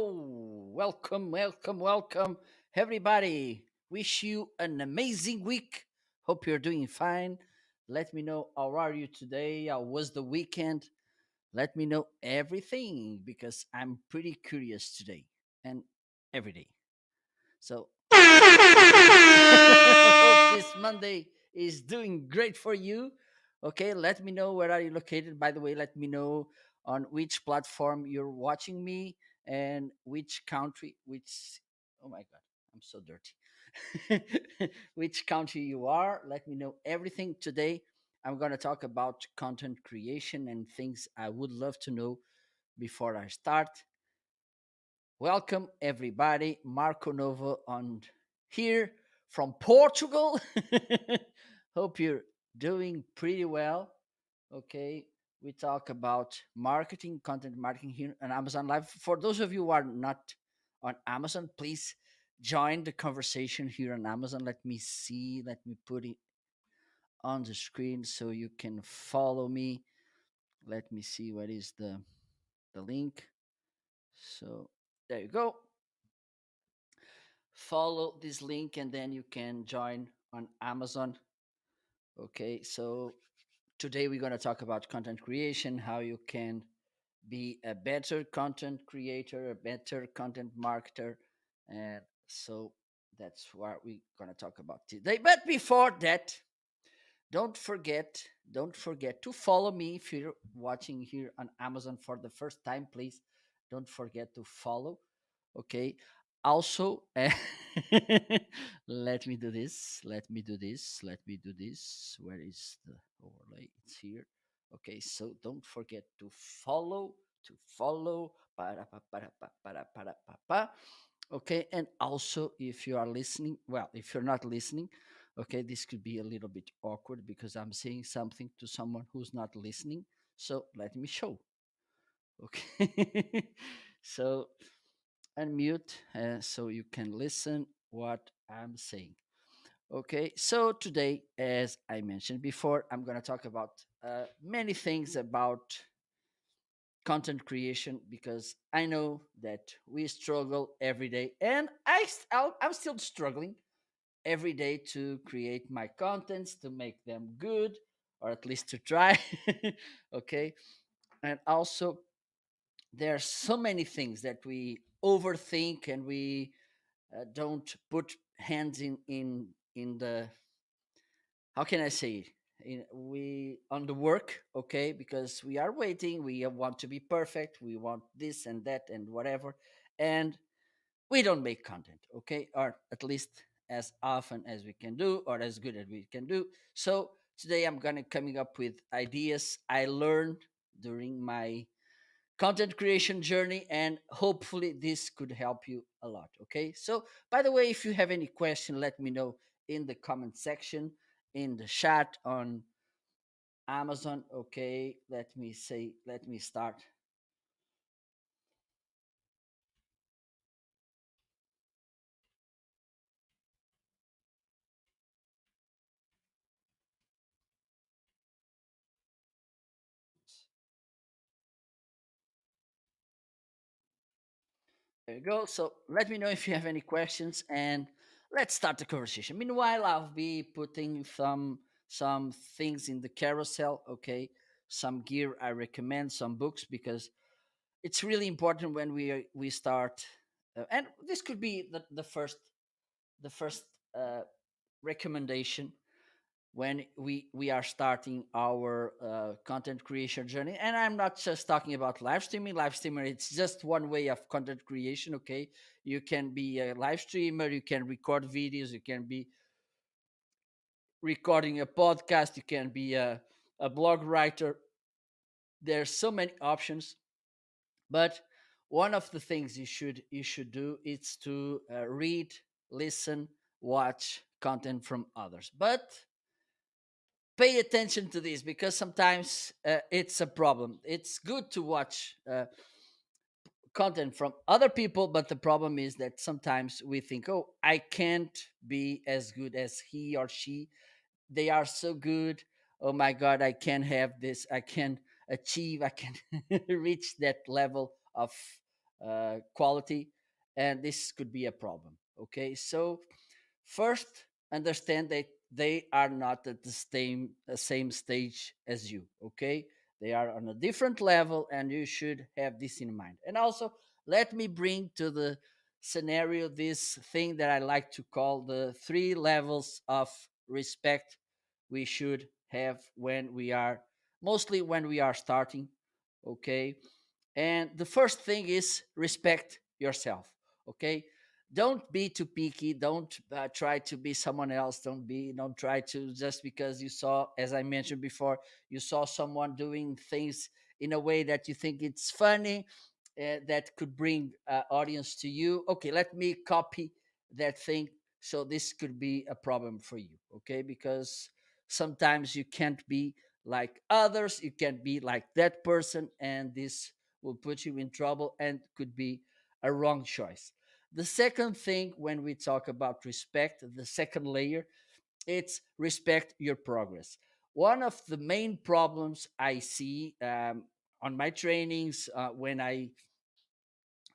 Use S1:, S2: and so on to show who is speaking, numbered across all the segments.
S1: Welcome, welcome, welcome, everybody. Wish you an amazing week. Hope you're doing fine. Let me know how are you today? How was the weekend? Let me know everything because I'm pretty curious today and every day. So, hope this Monday is doing great for you. Okay, let me know where are you located. By the way, let me know on which platform you're watching me and which country, which oh my god, I'm so dirty. Which country you are. Let me know everything today. I'm going to talk about content creation and things I would love to know before I start. Welcome everybody, Marco Novo on here from Portugal. Hope you're doing pretty well. Okay, we talk about marketing, content marketing here on Amazon Live. For those of you who are not on Amazon, please join the conversation here on Amazon. Let me see. Let me put it on the screen so you can follow me. Let me see what is the link. So there you go. Follow this link and then you can join on Amazon. Okay, so today we're going to talk about content creation, how you can be a better content creator, a better content marketer. And so that's what we're going to talk about today. But before that, don't forget, don't forget to follow me if you're watching here on Amazon for the first time. Please don't forget to follow. Okay. Also, let me do this. Let me do this. Let me do this. Where is the overlay? It's here. Okay. So don't forget to follow. To follow. Para. Okay. And also, if you are listening, well, if you're not listening, okay, this could be a little bit awkward because I'm saying something to someone who's not listening. So let me show. Okay. So unmute so you can listen what I'm saying. Okay. So today, as I mentioned before, I'm going to talk about many things about content creation because I know that we struggle every day, and I'm still struggling every day to create my contents to make them good or at least to try. Okay, and also there are so many things that we overthink and we don't put hands in the, how can I say it, we on the work. Okay, because we are waiting, we want to be perfect, we want this and that and whatever, and we don't make content. Okay, or at least as often as we can do or as good as we can do. So today I'm gonna coming up with ideas I learned during my content creation journey, and hopefully this could help you a lot. Okay, so by the way, if you have any question, let me know in the comment section, in the chat on Amazon. Okay, let me start. There you go. So let me know if you have any questions, and let's start the conversation. Meanwhile, I'll be putting some things in the carousel. Okay, some gear I recommend, some books, because it's really important when we start. And this could be the first uh, recommendation when we are starting our content creation journey. And I'm not just talking about live streaming. It's just one way of content creation. Okay, you can be a live streamer, you can record videos, you can be recording a podcast, you can be a blog writer. There's so many options, but one of the things you should do is to read, listen, watch content from others. But pay attention to this because sometimes it's a problem. It's good to watch content from other people, but the problem is that sometimes we think, oh, I can't be as good as he or she. They are so good. Oh my God, I can have this. I can achieve. I can reach that level of quality, and this could be a problem. Okay, so first, understand that they are not at the same stage as you. Okay, they are on a different level, and you should have this in mind. And also, let me bring to the scenario this thing that I like to call the three levels of respect we should have when we are, mostly when we are starting. Okay, and the first thing is respect yourself. Okay, don't be too picky. Don't try to be someone else. Don't try to, just because you saw, as I mentioned before, you saw someone doing things in a way that you think it's funny, that could bring audience to you. Okay, let me copy that thing. So this could be a problem for you. Okay, because sometimes you can't be like others, you can't be like that person, and this will put you in trouble and could be a wrong choice. The second thing, when we talk about respect, the second layer, it's respect your progress. One of the main problems I see on my trainings, when I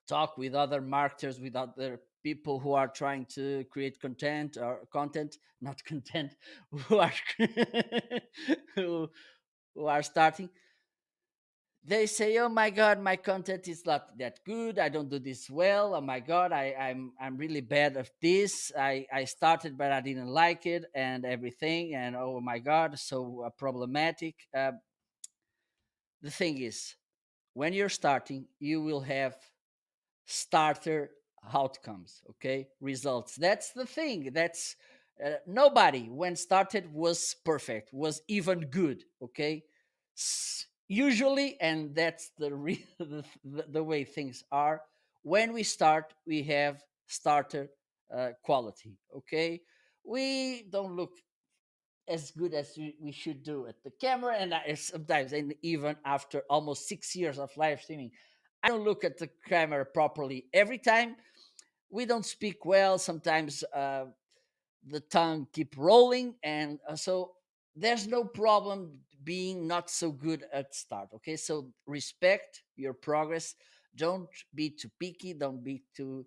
S1: talk with other marketers, with other people who are trying to create content, or content, not content, who are who, who are starting, they say, "Oh my god, my content is not that good. I don't do this well. Oh my god, I'm really bad at this. I started but I didn't like it and everything, and oh my god, so problematic." The thing is, when you're starting, you will have starter outcomes. Okay, results. That's the thing. That's nobody when started was perfect, was even good. Okay, usually, and that's the way things are. When we start, we have starter quality. Okay, we don't look as good as we should do at the camera, and sometimes, and even after almost 6 years of live streaming, I don't look at the camera properly every time. We don't speak well sometimes. The tongue keep rolling, and so there's no problem being not so good at start. Okay, so respect your progress. Don't be too picky, don't be too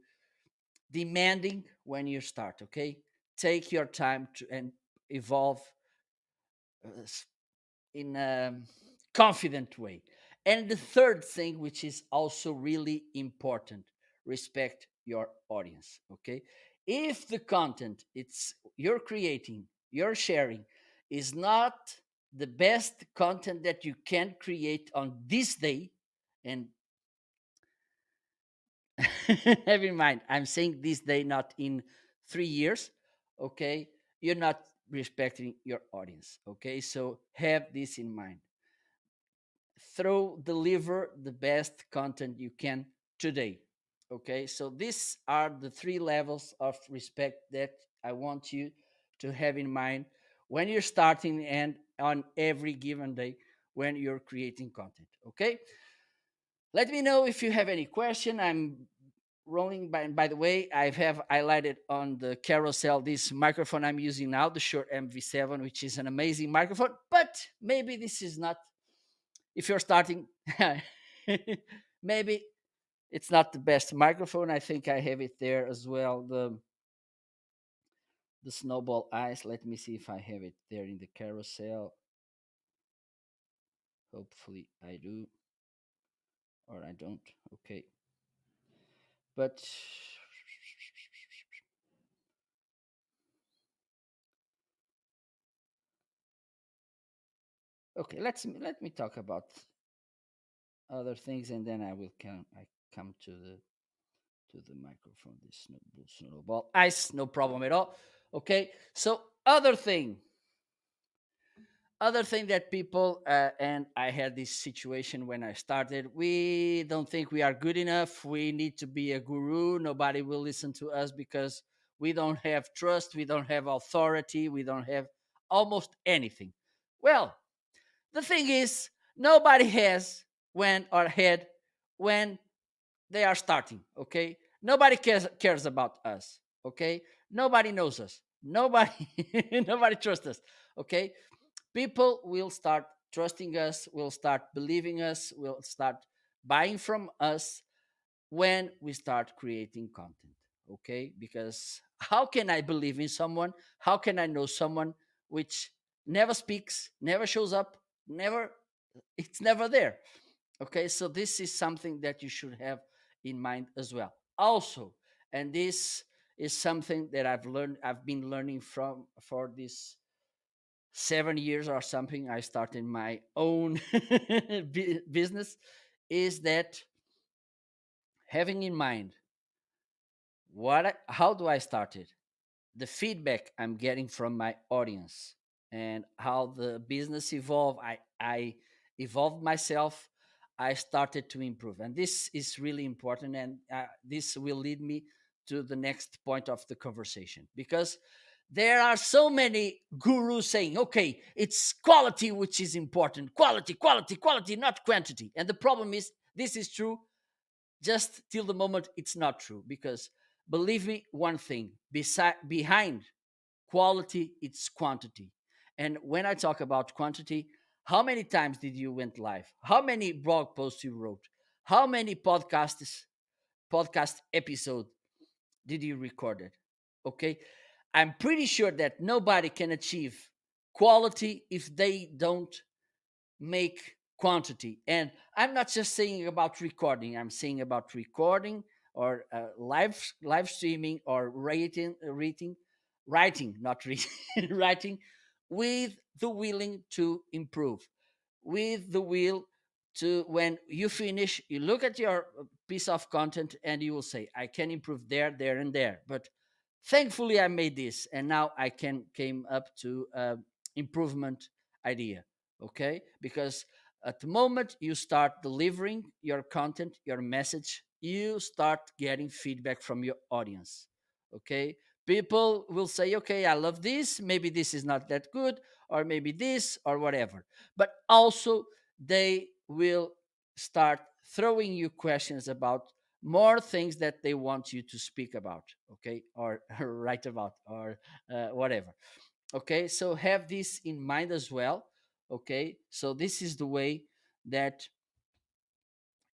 S1: demanding when you start. Okay, take your time to and evolve uh, in a confident way. And the third thing, which is also really important, respect your audience. Okay, if the content it's you're creating, you're sharing, is not the best content that you can create on this day, and have in mind, I'm saying this day, not in 3 years. Okay, you're not respecting your audience. Okay, so have this in mind. Deliver the best content you can today. Okay, so these are the three levels of respect that I want you to have in mind when you're starting and on every given day when you're creating content. Okay, let me know if you have any question. I'm rolling by the way, I have highlighted on the carousel this microphone I'm using now, the Shure MV7, which is an amazing microphone, but maybe this is not, if you're starting, maybe it's not the best microphone. I think I have it there as well. The Snowball Ice. Let me see if I have it there in the carousel. Hopefully I do, or I don't. Okay, but okay. Let me talk about other things, and then I come to the microphone. This Snowball Ice, no problem at all. Okay, so other thing that people, and I had this situation when I started, we don't think we are good enough, we need to be a guru, nobody will listen to us because we don't have trust, we don't have authority, we don't have almost anything. Well, the thing is, nobody has when or had when they are starting. Okay, nobody cares about us. Okay, nobody knows us, nobody nobody trusts us. Okay, people will start trusting us, will start believing us, will start buying from us when we start creating content. Okay, because how can I believe in someone, how can I know someone which never speaks, never shows up, never, it's never there. Okay, so this is something that you should have in mind as well also. And this is something that I've been learning from for this 7 years or something. I started my own business, is that having in mind how do I start it, the feedback I'm getting from my audience, and how the business evolved. I evolved myself. I started to improve, and this is really important. And this will lead me to the next point of the conversation, because there are so many gurus saying, okay, it's quality which is important, quality, quality, quality, not quantity. And the problem is, this is true just till the moment it's not true, because believe me one thing, behind quality it's quantity. And when I talk about quantity, how many times did you went live, how many blog posts you wrote, how many podcast episode did you record it? Okay, I'm pretty sure that nobody can achieve quality if they don't make quantity. And I'm not just saying about recording, I'm saying about recording, or live streaming, or writing, not reading, writing, with the willing to improve, with the will to, when you finish, you look at your piece of content and you will say, I can improve there, there, and there, but thankfully I made this, and now I can came up to improvement idea. Okay, because at the moment you start delivering your content, your message, you start getting feedback from your audience. Okay, people will say, okay, I love this, maybe this is not that good, or maybe this, or whatever. But also they will start throwing you questions about more things that they want you to speak about, okay, or write about, or whatever. Okay, so have this in mind as well. Okay, so this is the way that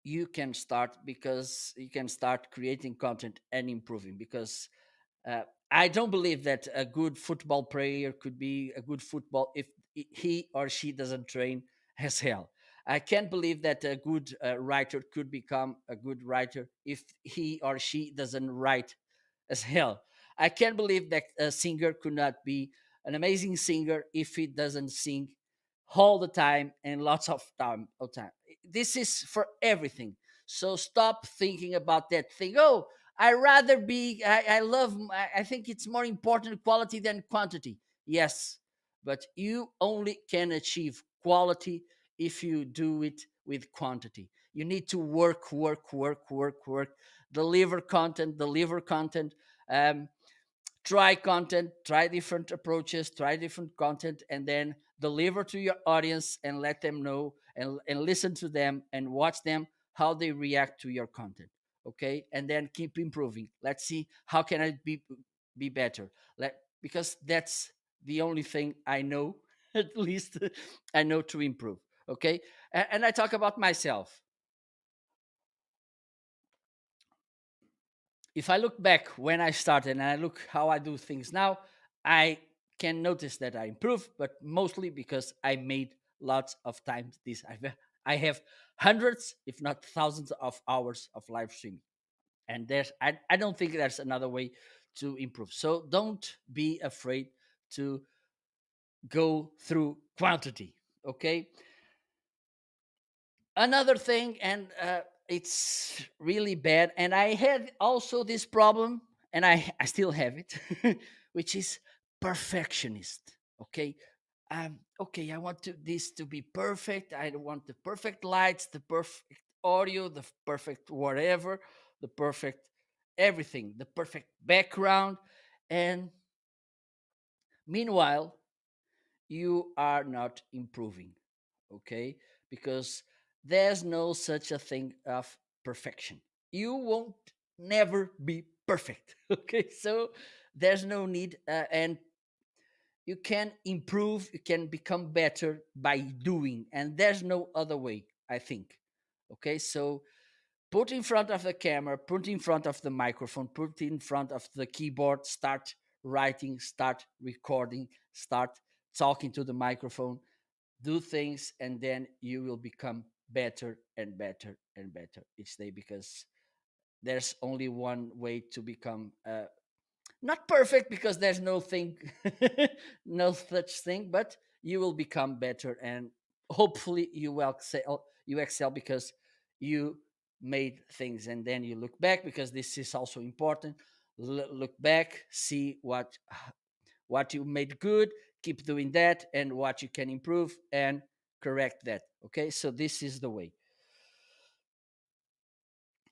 S1: you can start, because you can start creating content and improving. Because uh, I don't believe that a good football player could be a good football if he or she doesn't train as hell. I can't believe that a good writer could become a good writer if he or she doesn't write as hell. I can't believe that a singer could not be an amazing singer if he doesn't sing all the time and lots of time. This is for everything. So stop thinking about that thing. Oh, I rather be. I love. I think it's more important quality than quantity. Yes, but you only can achieve quality if you do it with quantity. You need to work, work, work, work, work. Deliver content. Deliver content. Um, Try content, try different approaches, try different content, and then deliver to your audience and let them know, and listen to them and watch them how they react to your content. Okay, and then keep improving. Let's see how can I be better. Because that's the only thing I know, at least I know to improve. Okay, and I talk about myself. If I look back when I started and I look how I do things now, I can notice that I improve, but mostly because I made lots of times this. I have hundreds, if not thousands, of hours of live streaming, and I don't think there's another way to improve. So don't be afraid to go through quantity. Okay, another thing, and it's really bad, and I had also this problem, and I still have it, which is perfectionist. Okay, okay, I want this to be perfect. I want the perfect lights, the perfect audio, the perfect whatever, the perfect everything, the perfect background. And meanwhile, you are not improving. Okay, because there's no such a thing of perfection. You won't never be perfect. Okay, so there's no need, and you can improve, you can become better by doing, and there's no other way, I think. Okay, so Put in front of the camera, put in front of the microphone, put in front of the keyboard, start writing, start recording, start talking to the microphone, do things, and then you will become better and better and better each day, because there's only one way to become not perfect, because there's no thing no such thing, but you will become better, and hopefully you excel because you made things, and then you look back, because this is also important. Look back, see what you made good, keep doing that, and what you can improve and correct that. Okay, so this is the way.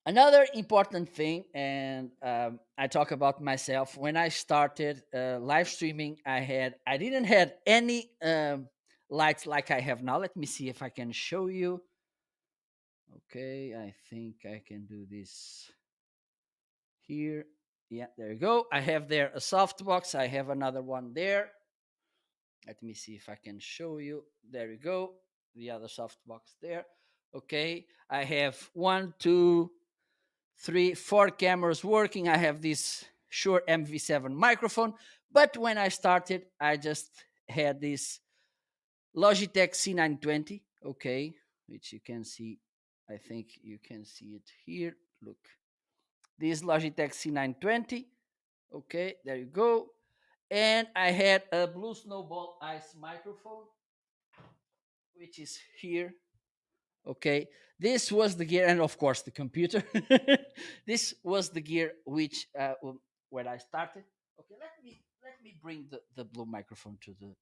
S1: Another important thing, and I talk about myself. When I started live streaming, I didn't have any lights like I have now. Let me see if I can show you. Okay, I think I can do this here. Yeah, there you go. I have there a softbox. I have another one there. Let me see if I can show you. There you go. The other softbox there. Okay, I have one, two, three, four cameras working. I have this Shure MV7 microphone. But when I started, I just had this Logitech C920, okay, which you can see. I think you can see it here. Look, this Logitech C920, okay, there you go. And I had a Blue Snowball Ice microphone, which is here. Okay, this was the gear, and of course the computer. This was the gear which when I started. Okay, let me bring the blue microphone to the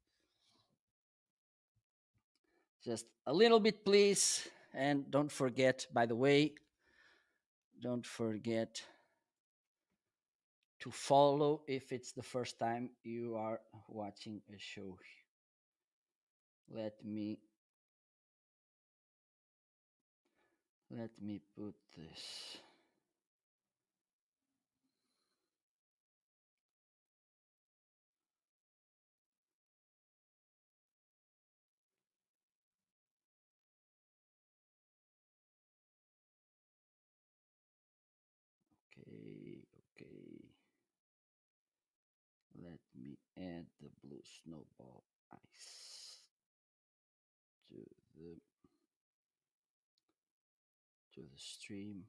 S1: just a little bit, please, and don't forget. By the way, don't forget to follow if it's the first time you are watching a show. Let me put this. Okay, okay. Let me add the blue snowball ice to the stream.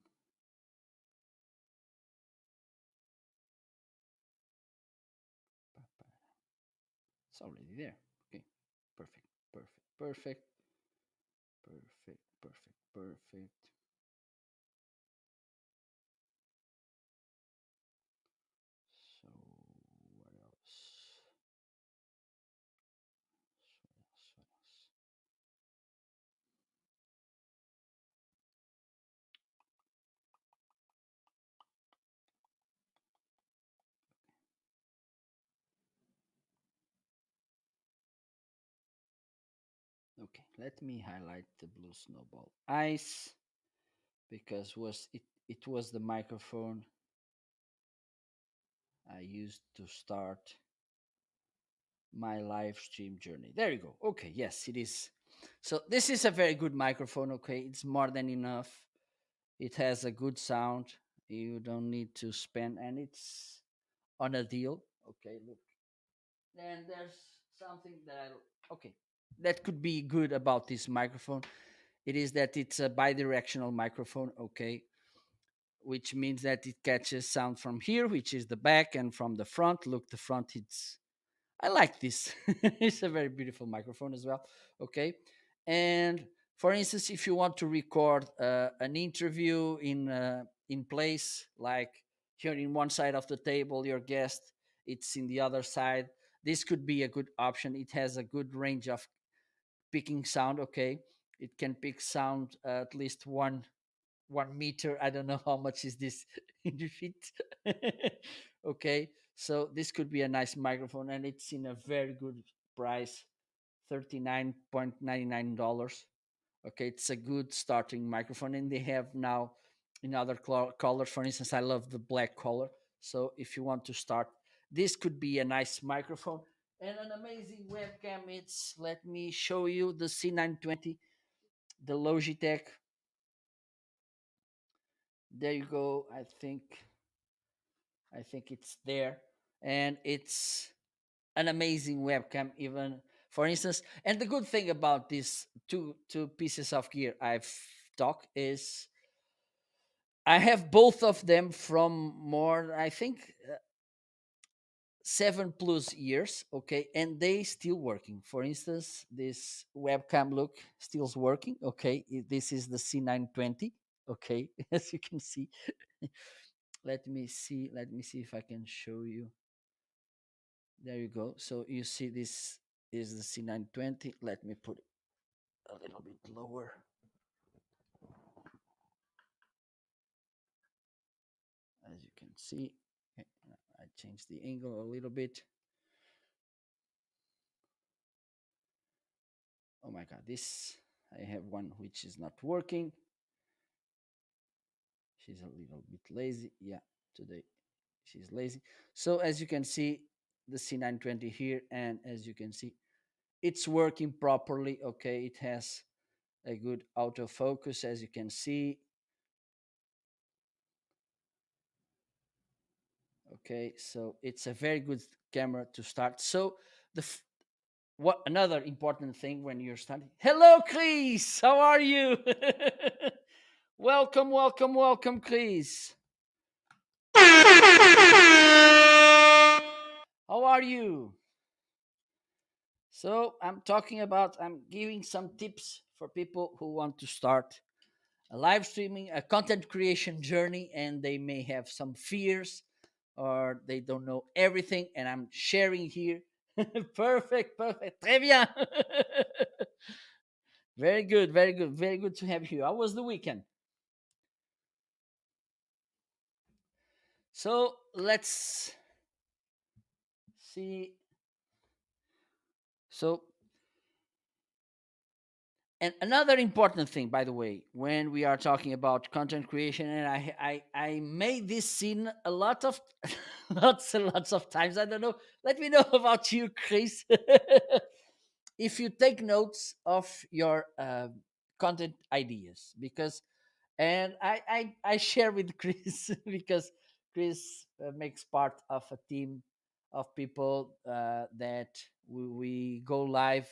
S1: It's already there. Okay, perfect, perfect, perfect, perfect, perfect, perfect. So what else? What else? What else? Okay, let me highlight the blue snowball ice, because it was the microphone I used to start my live stream journey. There you go. Okay, yes, it is. So this is a very good microphone. Okay, it's more than enough. It has a good sound. You don't need to spend, and it's on a deal. Okay, look. And there's something that okay, that could be good about this microphone. It is that it's a bidirectional microphone. Okay, which means that it catches sound from here, which is the back, and from the front. Look, the front, I like this. It's a very beautiful microphone as well. Okay. And for instance, if you want to record an interview in place, like here in one side of the table, your guest, it's in the other side. This could be a good option. It has a good range of picking sound. Okay. It can pick sound at least 1 meter. I don't know how much is this in the feet. Okay, so this could be a nice microphone, and it's in a very good price, $39.99. Okay, it's a good starting microphone, and they have now in other colors. For instance, I love the black color. So if you want to start, this could be a nice microphone and an amazing webcam. It's let me show you the C920, the Logitech There you go. I think it's there, and it's an amazing webcam. Even for instance, and the good thing about these two pieces of gear I've talked is I have both of them from more, I think, 7+ years, okay, and they still working. For instance, this webcam look still's working, okay. This is the C920, okay, as you can see. Let me see if I can show you. There you go. So you see this is the C920. Let me put it a little bit lower, as you can see. Okay, I changed the angle a little bit. Oh my god, this, I have one which is not working. She's a little bit lazy. Yeah, today she's lazy. So as you can see, the C920 here, and as you can see, it's working properly. Okay, it has a good autofocus, as you can see. Okay, so it's a very good camera to start. So what another important thing when you're starting. Hello, Chris. How are you? Welcome, welcome, welcome, Chris. How are you? So I'm giving some tips for people who want to start a live streaming, a content creation journey, and they may have some fears or they don't know everything, and I'm sharing here. Perfect, perfect. Très bien. Very good, very good, very good to have you. How was the weekend? So let's see. So, and another important thing, by the way, when we are talking about content creation, and I made this scene a lot of lots and lots of times. I don't know. Let me know about you, Chris. If you take notes of your content ideas, because and I share with Chris because Chris makes part of a team of people that we go live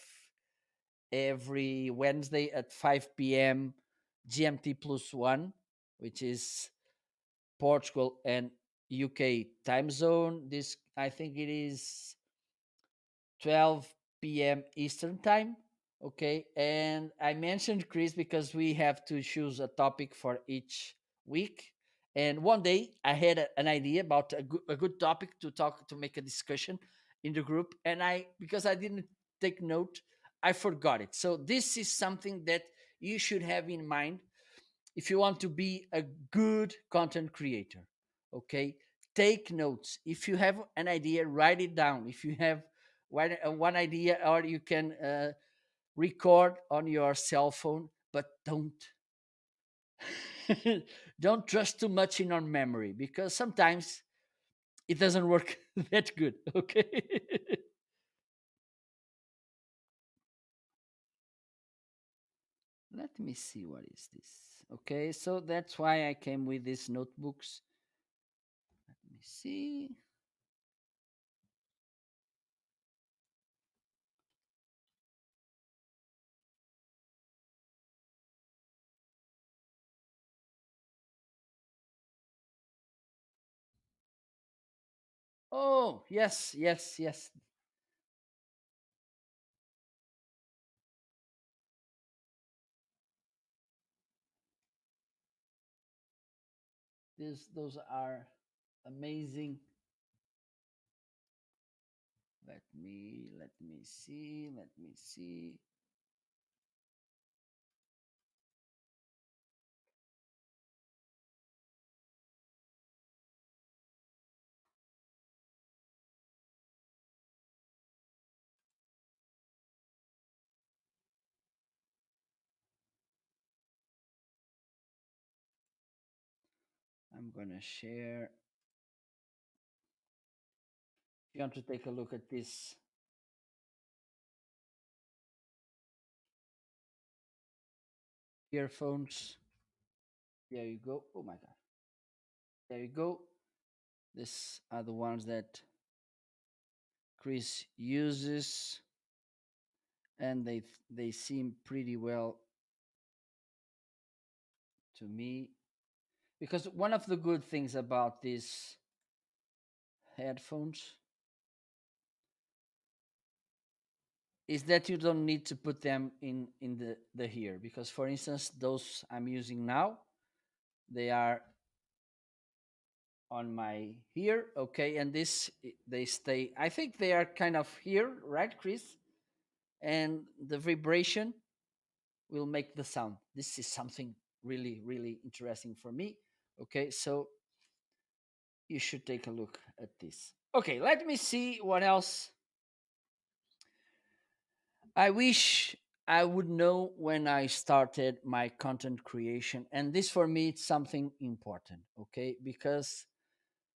S1: every Wednesday at 5 p.m. GMT plus one, which is Portugal and UK time zone. This, I think it is 12 p.m. Eastern time. Okay. And I mentioned Chris because we have to choose a topic for each week. And one day I had an idea about a good topic to talk, to make a discussion in the group. And because I didn't take note, I forgot it. So this is something that you should have in mind if you want to be a good content creator. Okay, take notes. If you have an idea, write it down. If you have one idea, or you can record on your cell phone, but don't trust too much in your memory, because sometimes it doesn't work that good. Okay. Let me see, what is this. Okay, so that's why I came with these notebooks. Let me see. Oh, yes, yes, yes. Those are amazing. Let me see. I'm gonna share. If you want to take a look at these earphones, there you go. Oh my god. There you go. These are the ones that Chris uses, and they seem pretty well to me. Because one of the good things about these headphones is that you don't need to put them in the here. Because for instance, those I'm using now, they are on my here, okay, and this they stay. I think they are kind of here, right, Chris? And the vibration will make the sound. This is something really, really interesting for me. Okay, so you should take a look at this. Okay, let me see what else. I wish I would know when I started my content creation, and this for me it's something important, okay? Because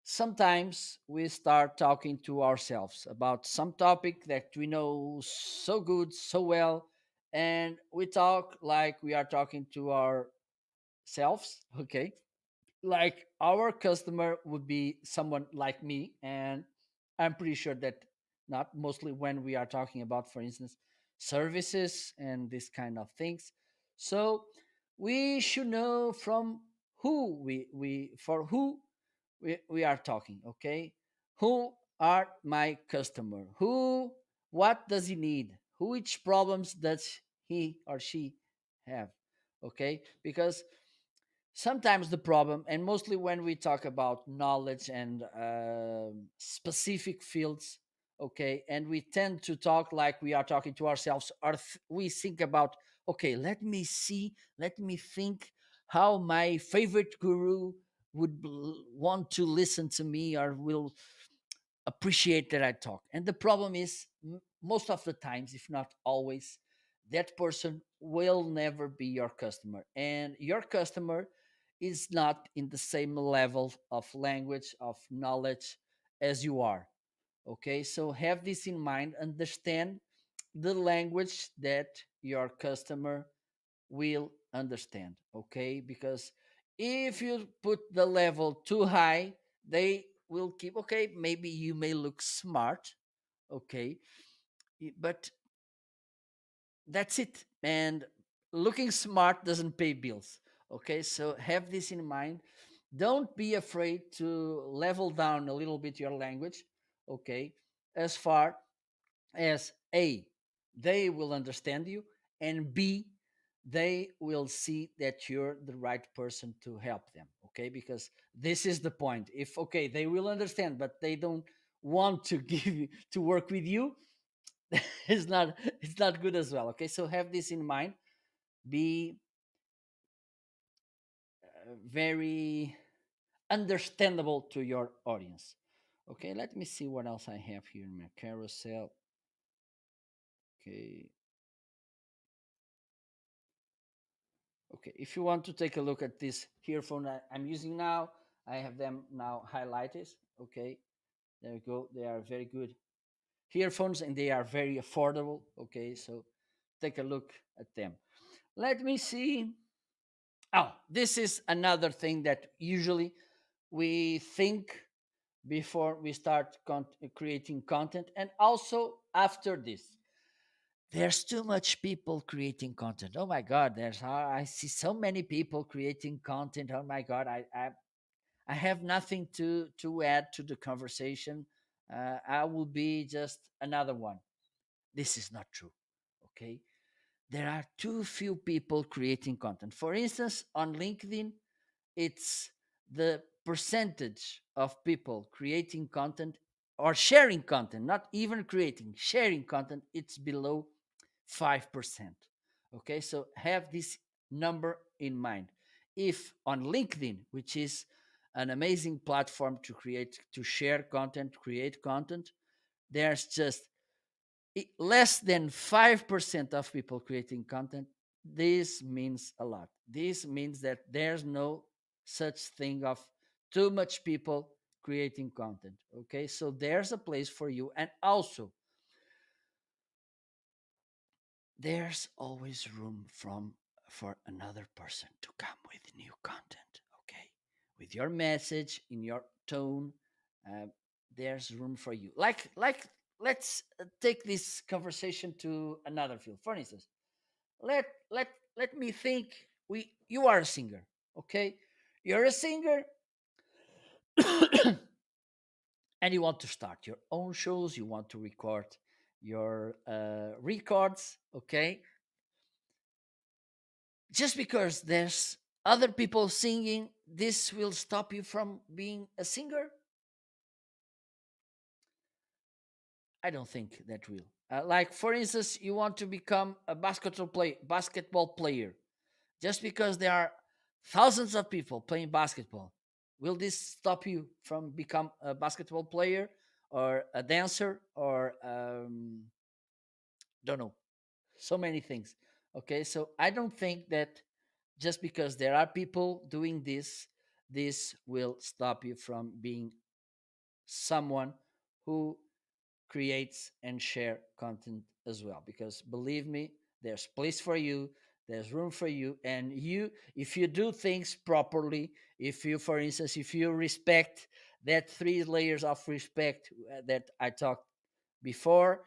S1: sometimes we start talking to ourselves about some topic that we know so good, so well, and we talk like we are talking to ourselves, okay? Like our customer would be someone like me, and I'm pretty sure that not mostly when we are talking about, for instance, services and this kind of things. So we should know from who we for who we are talking, okay? Who are my customer? Who, what does he need? Which problems does he or she have? Okay, because sometimes the problem, and mostly when we talk about knowledge and specific fields, okay, and we tend to talk like we are talking to ourselves, or we think about, okay, let me see, let me think how my favorite guru would want to listen to me or will appreciate that I talk. And the problem is, most of the times, if not always, that person will never be your customer. And your customer is not in the same level of language, of knowledge as you are. Okay, so have this in mind, understand the language that your customer will understand. Okay, because if you put the level too high, they will keep, okay, maybe you may look smart, okay, but that's it. And looking smart doesn't pay bills. Okay, so have this in mind. Don't be afraid to level down a little bit your language, okay, as far as A, they will understand you, and B, they will see that you're the right person to help them. Okay, because this is the point. If, okay, they will understand, but they don't want to give you to work with you, it's not good as well. Okay, so have this in mind. Be very understandable to your audience. Okay, let me see what else I have here in my carousel. Okay. Okay, if you want to take a look at this earphone I'm using now, I have them now highlighted. Okay, there you go. They are very good earphones and they are very affordable. Okay, so take a look at them. Let me see. Oh, this is another thing that usually we think before we start creating content, and also after this. There's too much people creating content. Oh my God, I see so many people creating content. Oh my God, I have nothing to add to the conversation. I will be just another one. This is not true. Okay, there are too few people creating content. For instance, on LinkedIn, it's the percentage of people creating content or sharing content, not even creating, sharing content, it's below 5%. Okay, so have this number in mind. If on LinkedIn, which is an amazing platform to create, to share content, create content, there's just less than 5% of people creating content, this means a lot. This means that there's no such thing of too much people creating content. Okay, so there's a place for you. And also, there's always room for another person to come with new content. Okay, with your message, in your tone, uh, there's room for you. Like let's take this conversation to another field. For instance, let let let me think. We You are a singer, okay? You're a singer, and you want to start your own shows. You want to record your records, okay? Just because there's other people singing, this will stop you from being a singer? I don't think that will. Like for instance, you want to become a basketball player, just because there are thousands of people playing basketball. Will this stop you from become a basketball player or a dancer or don't know, so many things? Okay, so I don't think that just because there are people doing this, this will stop you from being someone who creates and share content as well, because believe me, there's place for you, there's room for you. And you, if you do things properly, if you, for instance, if you respect that three layers of respect that I talked before,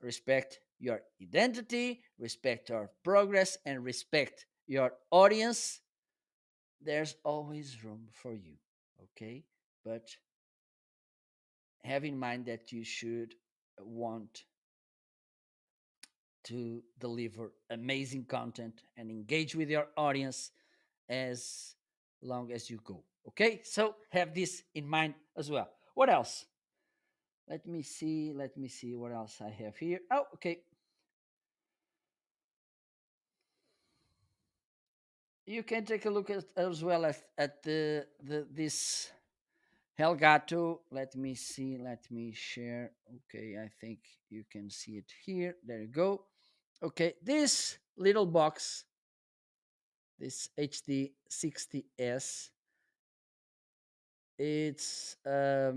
S1: respect your identity, respect your progress, and respect your audience, there's always room for you. Okay, but have in mind that you should want to deliver amazing content and engage with your audience as long as you go. Okay, so have this in mind as well. What else? Let me see what else I have here. Oh, okay. You can take a look at as well at the this Helgato. Let me see. Let me share. Okay, I think you can see it here. There you go. Okay, this little box, this HD60S, it's a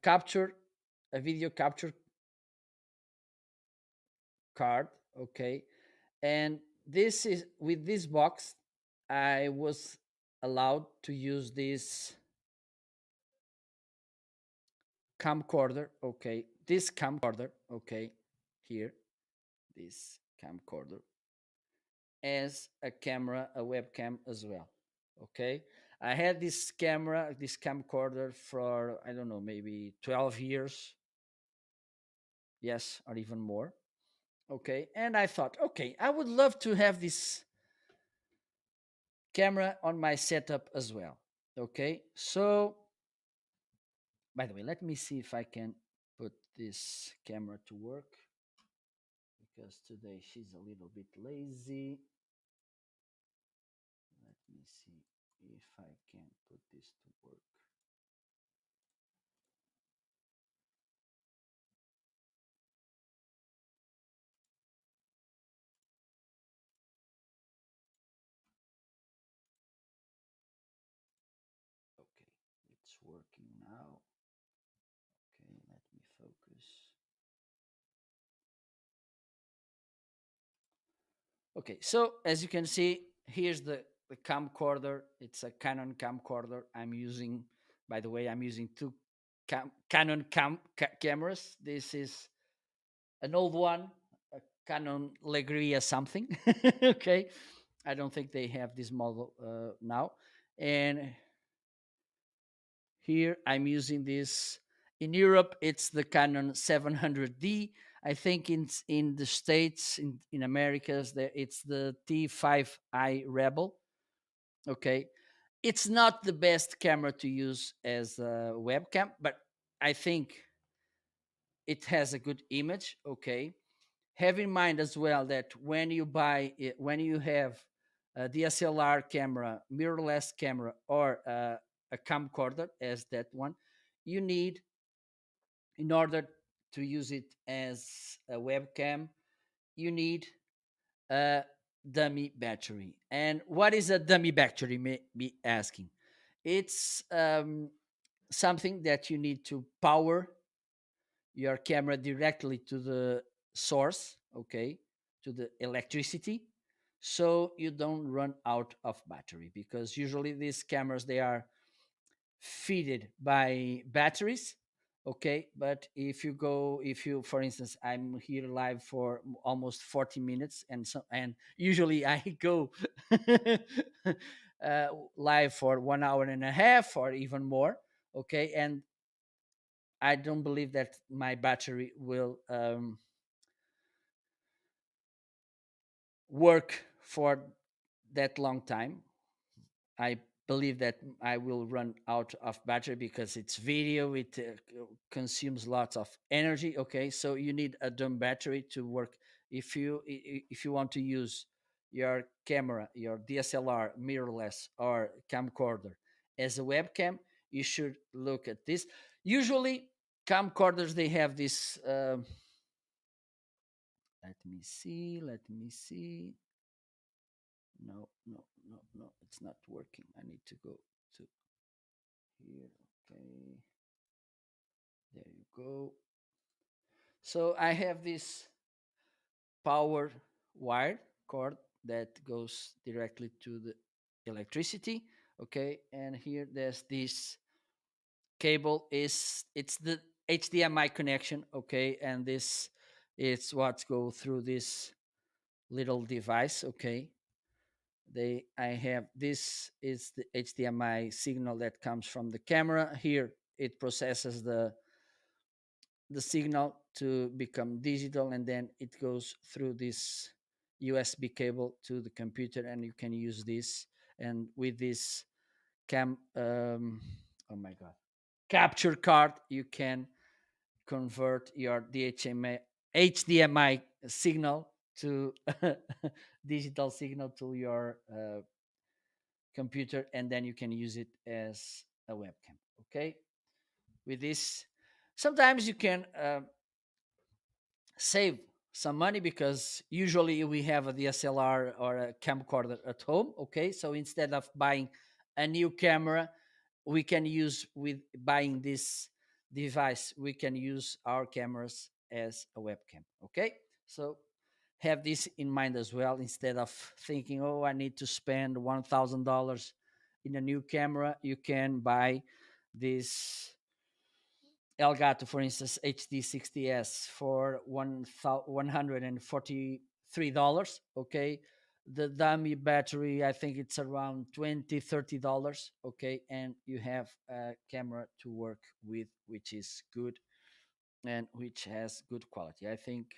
S1: capture, a video capture card. Okay, and this is with this box, I was allowed to use this camcorder. Okay, this camcorder. Okay, here, this camcorder as a camera, a webcam as well. Okay, I had this camera, this camcorder for, I don't know, maybe 12 years, yes, or even more. Okay, and I thought, okay, I would love to have this camera on my setup as well. Okay, so by the way, let me see if I can put this camera to work, because today she's a little bit lazy. Let me see if I can put this to work. Okay, it's working now. Okay, let me focus. Okay, so as you can see, here's the camcorder. It's a Canon camcorder I'm using. By the way, I'm using two Canon cameras. This is an old one, a Canon Legria something. Okay, I don't think they have this model now. And here I'm using this. In Europe, it's the Canon 700D. I think in the States, in Americas, it's the T5i Rebel. Okay. It's not the best camera to use as a webcam, but I think it has a good image. Okay. Have in mind as well that when you buy it, when you have a DSLR camera, mirrorless camera, or a camcorder as that one, you need, in order to use it as a webcam, you need a dummy battery. And what is a dummy battery? May be asking. It's something that you need to power your camera directly to the source, okay, to the electricity. so you don't run out of battery, because usually these cameras, they are fitted by batteries. Okay, but if you, for instance, I'm here live for almost 40 minutes, and usually I go uh, live for 1 hour and a half or even more. Okay, and I don't believe that my battery will work for that long time. I believe that I will run out of battery because it's video. It consumes lots of energy. Okay, so you need a dumb battery to work. If you want to use your camera, your DSLR, mirrorless, or camcorder as a webcam, you should look at this. Usually, camcorders, they have this. Let me see. Let me see. No, no, no, no. It's not working. I need to go to here. Okay, there you go. So I have this power wire cord that goes directly to the electricity. Okay, and here there's this cable. Is It's the HDMI connection. Okay, and this is what go through this little device. Okay, I have, this is the HDMI signal that comes from the camera. Here it processes the signal to become digital, and then it goes through this USB cable to the computer, and you can use this. And with this cam oh my god, capture card, you can convert your HDMI signal to digital signal to your computer, and then you can use it as a webcam. Okay, with this, sometimes you can save some money, because usually we have a DSLR or a camcorder at home. Okay, so instead of buying a new camera, we can use, with buying this device, we can use our cameras as a webcam. Okay, so have this in mind as well, instead of thinking, oh, I need to spend $1,000 in a new camera. You can buy this Elgato, for instance, HD60S for $143. Okay, the dummy battery, I think it's around $20-$30. Okay, and you have a camera to work with, which is good and which has good quality. I think.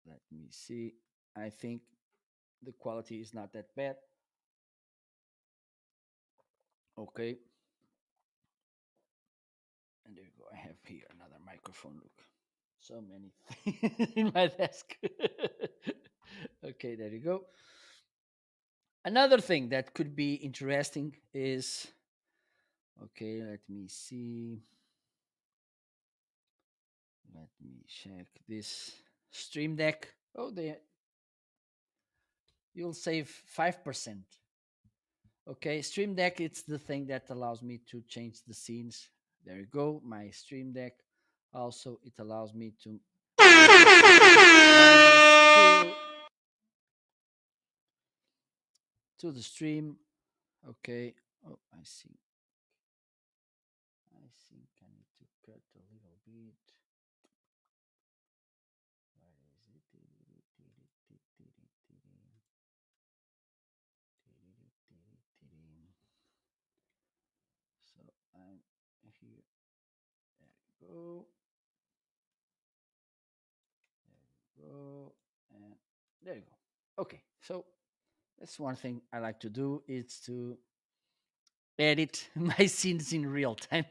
S1: Let me see. I think the quality is not that bad. Okay, and there you go. I have here another microphone. Look, so many things in my desk. Okay, there you go. Another thing that could be interesting is, okay, let me see. Let me check this Stream Deck. Oh, you'll save 5%. Okay, Stream Deck, it's the thing that allows me to change the scenes. There you go, my Stream Deck. Also, it allows me to to the stream. Okay. Oh, I see. I think I need to cut a little bit. Where is it? So I'm here. There you go. There you go. And there you go. Okay. So that's one thing I like to do, is to edit my scenes in real time.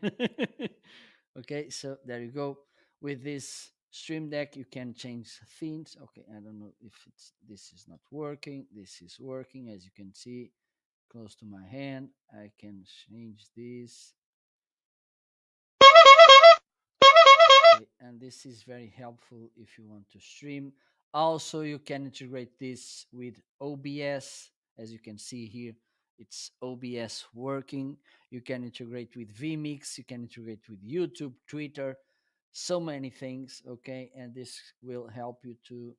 S1: Okay. So there you go. With this Stream Deck, you can change themes. Okay. I don't know if this is not working. This is working, as you can see close to my hand. I can change this. Okay, and this is very helpful if you want to stream. Also, you can integrate this with OBS. As you can see here, it's OBS working. You can integrate with vMix. You can integrate with YouTube, Twitter, so many things. Okay, and this will help you to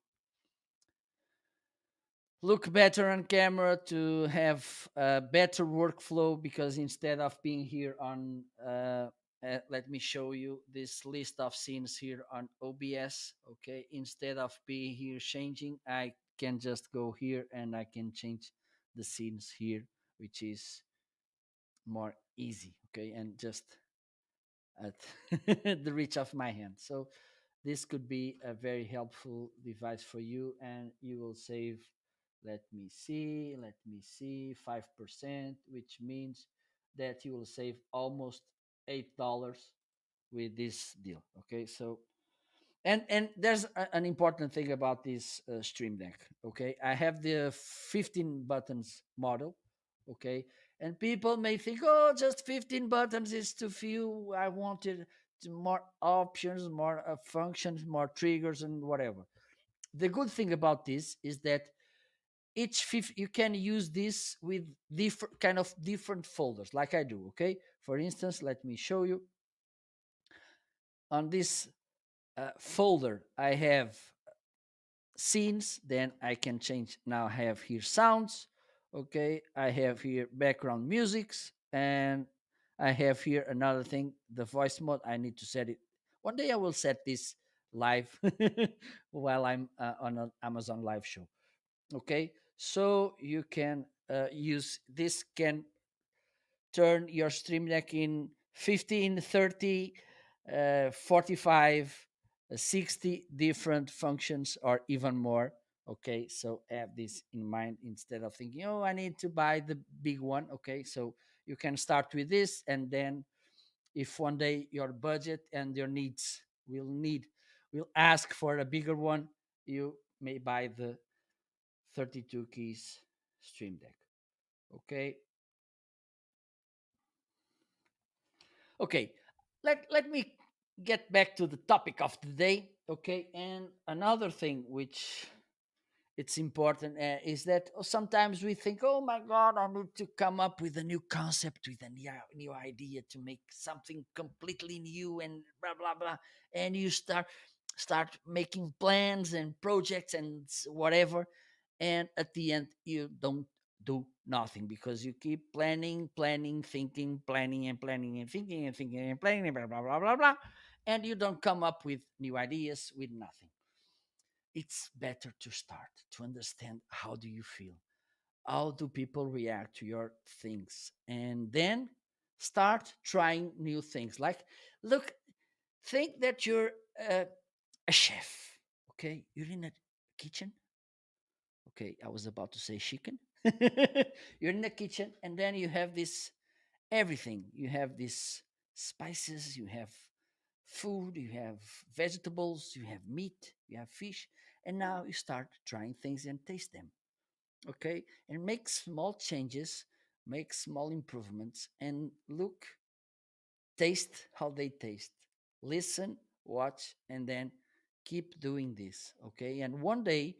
S1: look better on camera, to have a better workflow, because instead of being here on let me show you this list of scenes here on OBS. Okay, instead of being here changing, I can just go here and I can change the scenes here, which is more easy. Okay, and just at the reach of my hand. So this could be a very helpful device for you, and you will save, let me see, 5%, which means that you will save almost $8 with this deal. Okay, so and there's an important thing about this Stream Deck. Okay, I have the 15 buttons model. Okay, and people may think, oh, just 15 buttons is too few. I wanted more options, more functions, more triggers, and whatever. The good thing about this is that you can use this with different kind of different folders, like I do. Okay, for instance, let me show you. On this folder, I have scenes. Then I can change. Now I have here sounds. Okay, I have here background musics, and I have here another thing, the voice mode. I need to set it. One day I will set this live while I'm on an Amazon live show. Okay, so you can use this, can turn your Stream Deck in 15, 30, 45, 60 different functions, or even more. Okay, so have this in mind instead of thinking, oh, I need to buy the big one. Okay, so you can start with this, and then if one day your budget and your needs will ask for a bigger one, you may buy the 32 keys Stream Deck. Okay, okay, let me get back to the topic of the day. Okay, and another thing which it's important is that sometimes we think, oh my god, I need to come up with a new concept, with a new idea, to make something completely new, and blah blah blah. And you start making plans and projects and whatever, and at the end you don't do nothing, because you keep planning, thinking, planning and planning and thinking and thinking and planning, blah blah blah blah blah, and you don't come up with new ideas, with nothing. It's better to start to understand, how do you feel, how do people react to your things, and then start trying new things. Like, look, think that you're a chef. Okay, you're in a kitchen. Okay, I was about to say chicken. You're in the kitchen, and then you have this everything. You have these spices, you have food, you have vegetables, you have meat, you have fish, and now you start trying things and taste them. Okay, and make small changes, make small improvements, and look, taste how they taste. Listen, watch, and then keep doing this. Okay, and one day,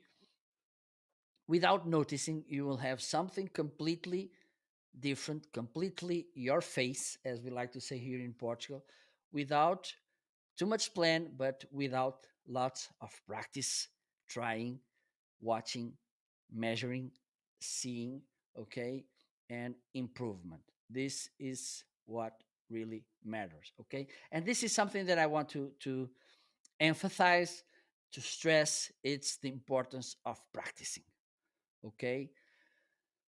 S1: without noticing, you will have something completely different, completely your face, as we like to say here in Portugal, without too much plan, but without lots of practice, trying, watching, measuring, seeing, okay, and improvement. This is what really matters, okay? And this is something that I want to emphasize, to stress. It's the importance of practicing, okay?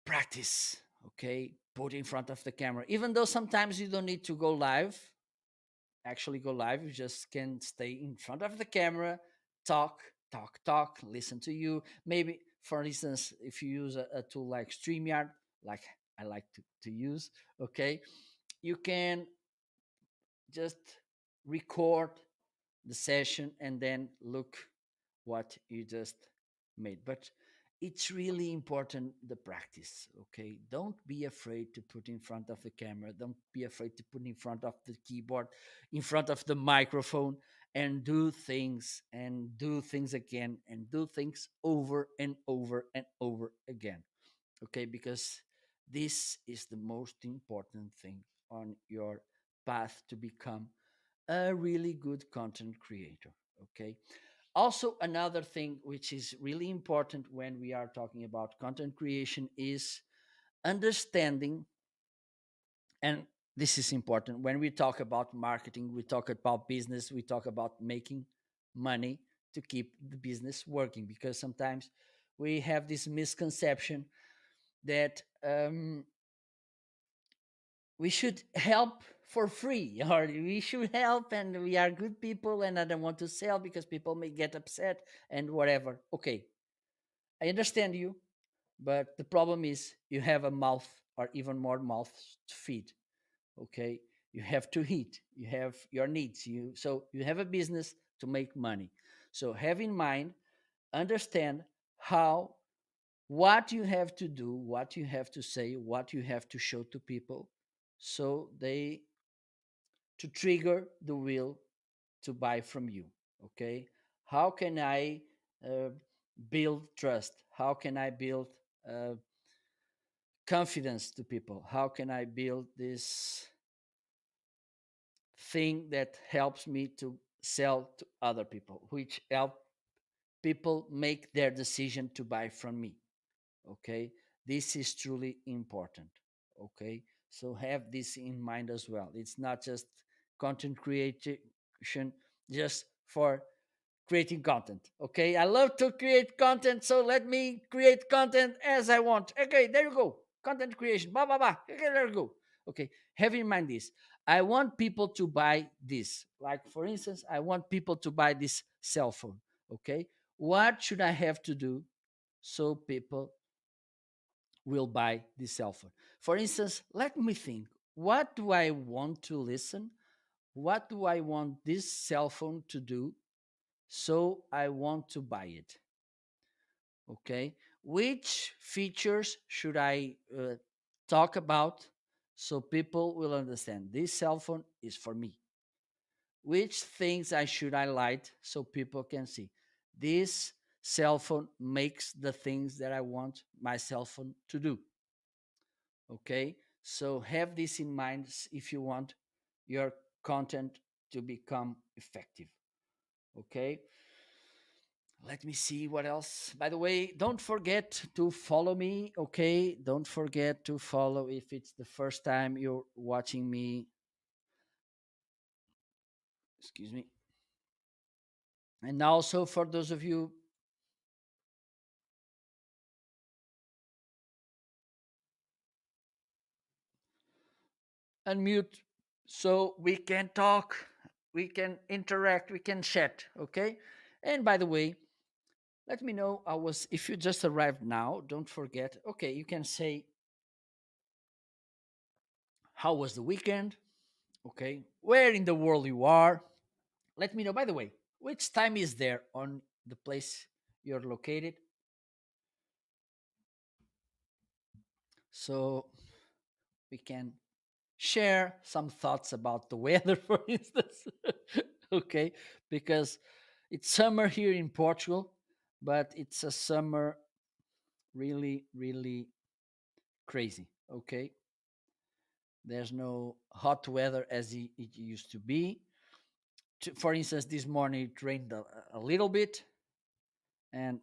S1: Practice, okay? Put in front of the camera, even though sometimes you don't need to go live, actually go live. You just can stay in front of the camera, talk, talk, listen to you. Maybe, for instance, if you use a tool like StreamYard, like I like to use, okay, you can just record the session and then look what you just made. But it's really important, the practice. Okay, don't be afraid to put in front of the camera, don't be afraid to put in front of the keyboard, in front of the microphone, and do things again, and do things over and over and over again. Okay, because this is the most important thing on your path to become a really good content creator. Okay, Also, another thing which is really important when we are talking about content creation is understanding, and this is important when we talk about marketing, we talk about business, we talk about making money to keep the business working, because sometimes we have this misconception that we should help for free, or we should help and we are good people and I don't want to sell because people may get upset and whatever. Okay, I understand you, but the problem is you have a mouth or even more mouths to feed. Okay, you have to eat, you have your needs, you have a business to make money. So have in mind, understand how, what you have to do, what you have to say, what you have to show to people, so they to trigger the will to buy from you. Okay, how can I uh, build trust, how can I build uh, confidence to people, how can I build this thing that helps me to sell to other people, which help people make their decision to buy from me. Okay, this is truly important. Okay, so have this in mind as well. It's not just content creation just for creating content. Okay, I love to create content, so let me create content as I want. Okay, there you go, content creation, blah blah blah. Okay, there you go. Okay, have in mind this, I want people to buy this, like for instance, I want people to buy this cell phone. Okay, what should I have to do so people will buy this cell phone? For instance, let me think, what do I want to listen, what do I want this cell phone to do, so I want to buy it. Okay, which features should I talk about so people will understand this cell phone is for me? Which things I should highlight so people can see this cell phone makes the things that I want my cell phone to do? Okay, so have this in mind if you want your content to become effective. Okay, let me see what else. By the way, don't forget to follow me. Okay, don't forget to follow if it's the first time you're watching me. Excuse me. And also for those of you, unmute so we can talk, we can interact, we can chat. Okay, and by the way, let me know, I was, if you just arrived now, don't forget, okay, you can say how was the weekend. Okay, where in the world you are. Let me know, by the way, which time is there on the place you're located, so we can share some thoughts about the weather, for instance. Okay, because it's summer here in Portugal, but it's a summer really, really crazy. Okay, there's no hot weather as it used to be. For instance, this morning it rained a little bit, and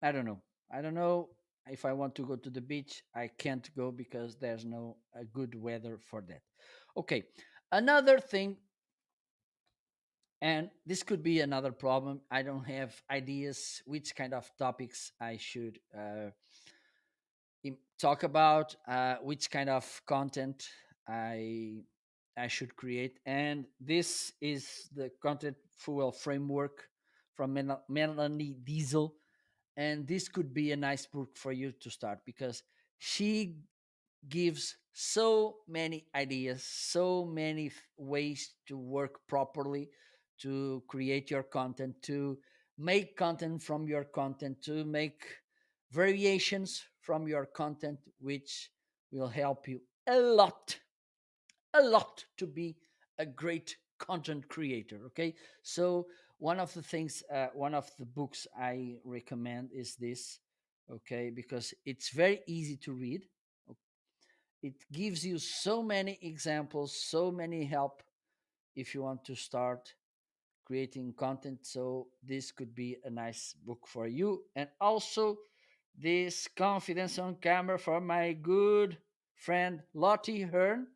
S1: I don't know. I don't know if I want to go to the beach. I can't go because there's no good weather for that. Okay, another thing, and this could be another problem. I don't have ideas which kind of topics I should talk about, which kind of content I I should create, and this is the content fuel framework from Melanie Diesel, and this could be a nice book for you to start because she gives so many ideas, so many ways to work properly, to create your content, to make content from your content, to make variations from your content, which will help you a lot to be a great content creator. Okay, so one of the things, one of the books I recommend is this. Okay, because it's very easy to read. It gives you so many examples, so many help if you want to start creating content. So this could be a nice book for you. And also this Confidence on Camera for my good friend Lottie Hearn.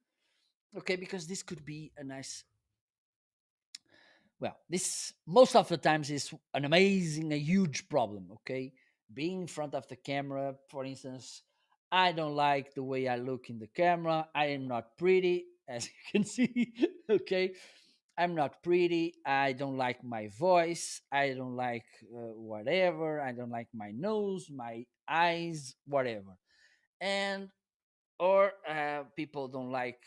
S1: Okay, because this could be a nice, well, this most of the times is an amazing, a huge problem. Okay, being in front of the camera, for instance, I don't like the way I look in the camera. I am not pretty, as you can see. Okay, I'm not pretty. I don't like my voice. I don't like whatever. I don't like my nose, my eyes, whatever. And or people don't like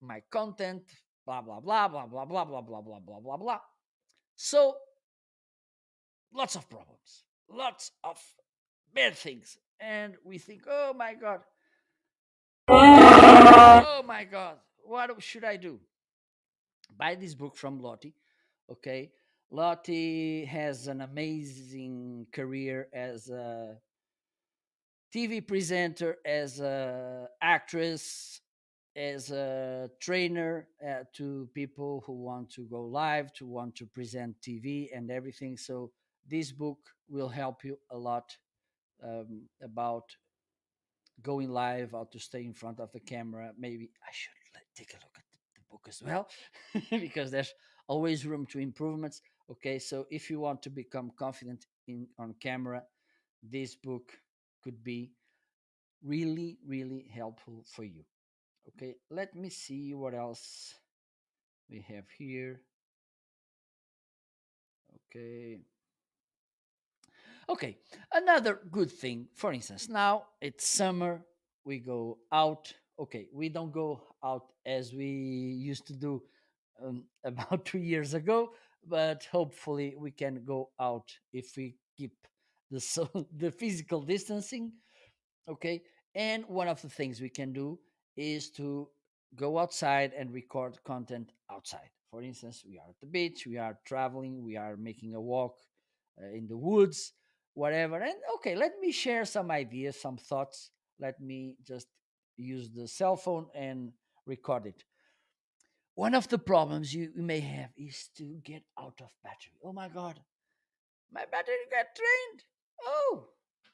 S1: my content, blah blah blah blah blah blah blah blah blah blah blah blah. So lots of problems, lots of bad things, and we think, oh my god, what should I do? Buy this book from Lottie. Okay, Lottie has an amazing career as a TV presenter, as a actress, as a trainer to people who want to go live, to want to present TV and everything. So this book will help you a lot about going live, how to stay in front of the camera. Maybe I should take a look at the book as well, because there's always room to improvements. Okay, so if you want to become confident in on camera, this book could be really, really helpful for you. Okay, let me see what else we have here. Okay. Okay. Another good thing, for instance, now it's summer, we go out. Okay, we don't go out as we used to do about 2 years ago, but hopefully we can go out if we keep the physical distancing. Okay, and one of the things we can do is to go outside and record content outside. For instance, we are at the beach, we are traveling, we are making a walk in the woods, whatever. And okay, let me share some ideas, some thoughts. Let me just use the cell phone and record it. One of the problems you may have is to get out of battery. Oh my god, my battery got drained. Oh,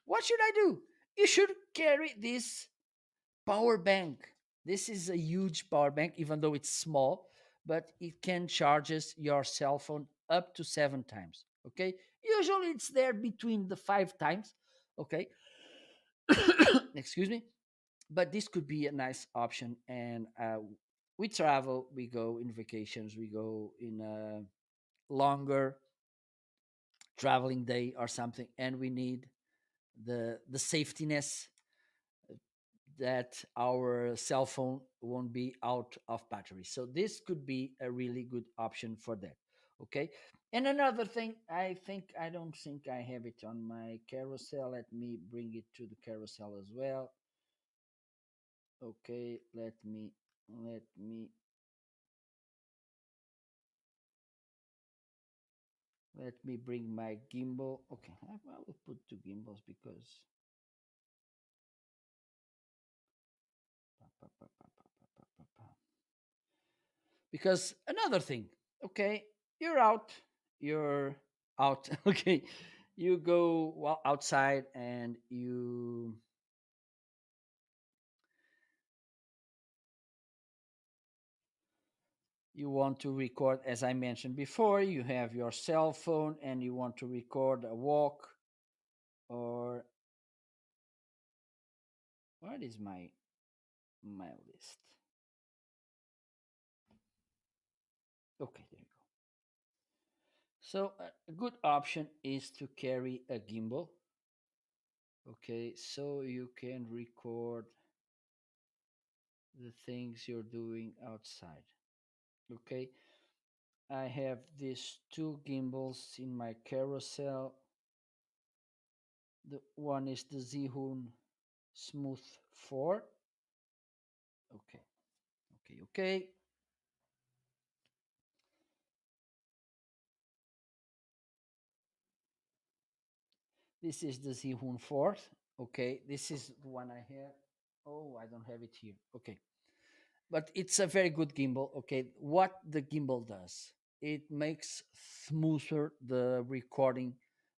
S1: what should I do? You should carry this power bank. This is a huge power bank, even though it's small, but it can charges your cell phone up to 7 times. Okay, usually it's there between the 5 times. Okay, excuse me, but this could be a nice option. And we travel, we go in vacations, we go in a longer traveling day or something, and we need the safetiness that our cell phone won't be out of battery. So this could be a really good option for that. Okay. And another thing, I don't think I have it on my carousel. Let me bring it to the carousel as well. Okay, let me bring my gimbal. Okay, I will put two gimbals because because another thing. Okay, you're out, you're out. Okay, you go outside and you want to record, as I mentioned before, you have your cell phone and you want to record a walk. Or what is my list? Okay, there you go. So a good option is to carry a gimbal. Okay, so you can record the things you're doing outside. Okay, I have these two gimbals in my carousel. The one is the Zhihun Smooth 4. Okay, okay. This is the Zhihun 4. Okay, this is the one I have. Oh, I don't have it here. Okay, but it's a very good gimbal. Okay, what the gimbal does? it makes smoother the recording,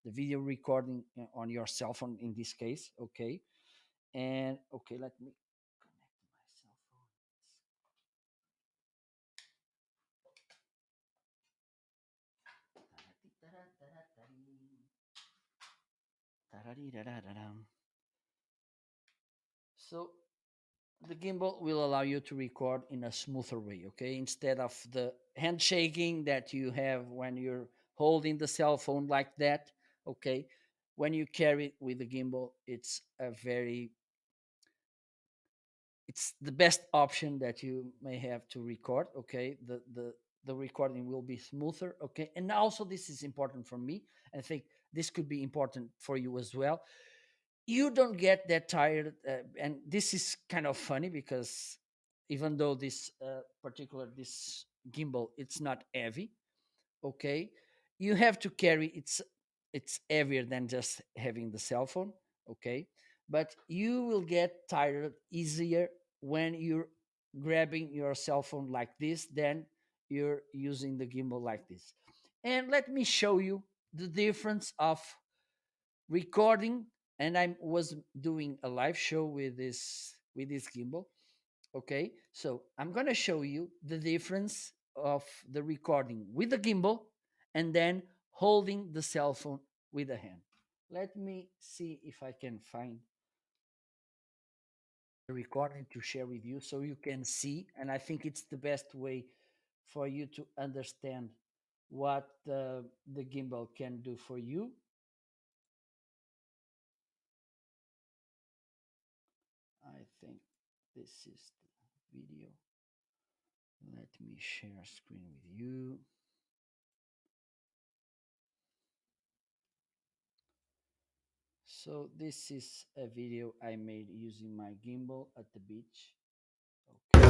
S1: the video recording on your cell phone in this case. Okay. And okay, let me connect my cell phone. So the gimbal will allow you to record in a smoother way, okay? Instead of the handshaking that you have when you're holding the cell phone like that, okay? When you carry it with the gimbal, it's the best option that you may have to record, okay? The recording will be smoother, okay? And also this is important for me. I think this could be important for you as well. You don't get that tired, and this is kind of funny because even though this gimbal, it's not heavy, okay, you have to carry, it's heavier than just having the cell phone, okay, but you will get tired easier when you're grabbing your cell phone like this than you're using the gimbal like this. And let me show you the difference of recording. And I was doing a live show with this gimbal. Okay, so I'm going to show you the difference of the recording with the gimbal and then holding the cell phone with the hand. Let me see if I can find the recording to share with you so you can see. And I think it's the best way for you to understand what the gimbal can do for you. I think this is the video. Let me share screen with you. So this is a video I made using my gimbal at the beach. Okay.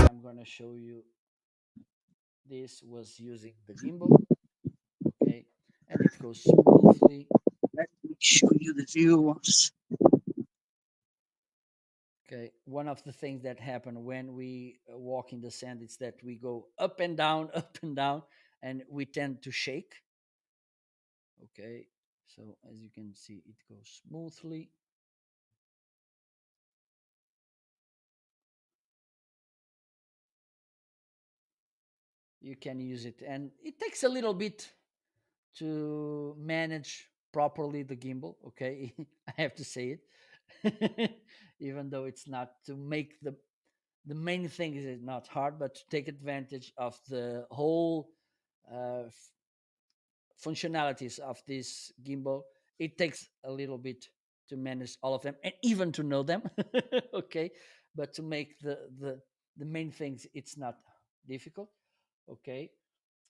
S1: I'm gonna show you this was using the gimbal. Okay. And it goes smoothly. Let me show you the viewers. Okay. One of the things that happen when we walk in the sand is that we go up and down, up and down, and we tend to shake. Okay. So as you can see, it goes smoothly. You can use it, and it takes a little bit to manage properly the gimbal, okay. I have to say it. Even though it's not to make the main thing is not hard, but to take advantage of the whole uh, functionalities of this gimbal, it takes a little bit to manage all of them and even to know them. Okay, but to make the main things, it's not difficult. Okay,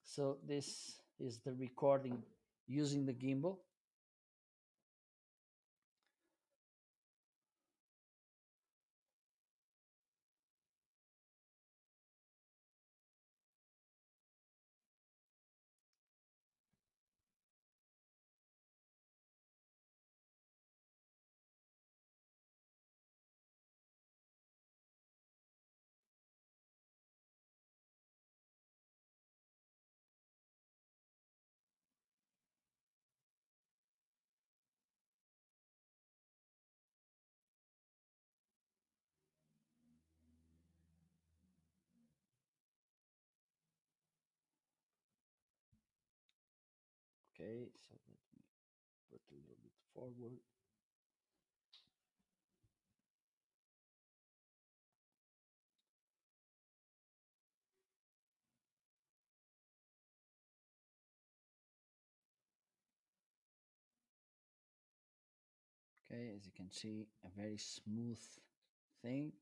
S1: so this is the recording using the gimbal. Okay, so let me put a little bit forward. Okay, as you can see, a very smooth thing.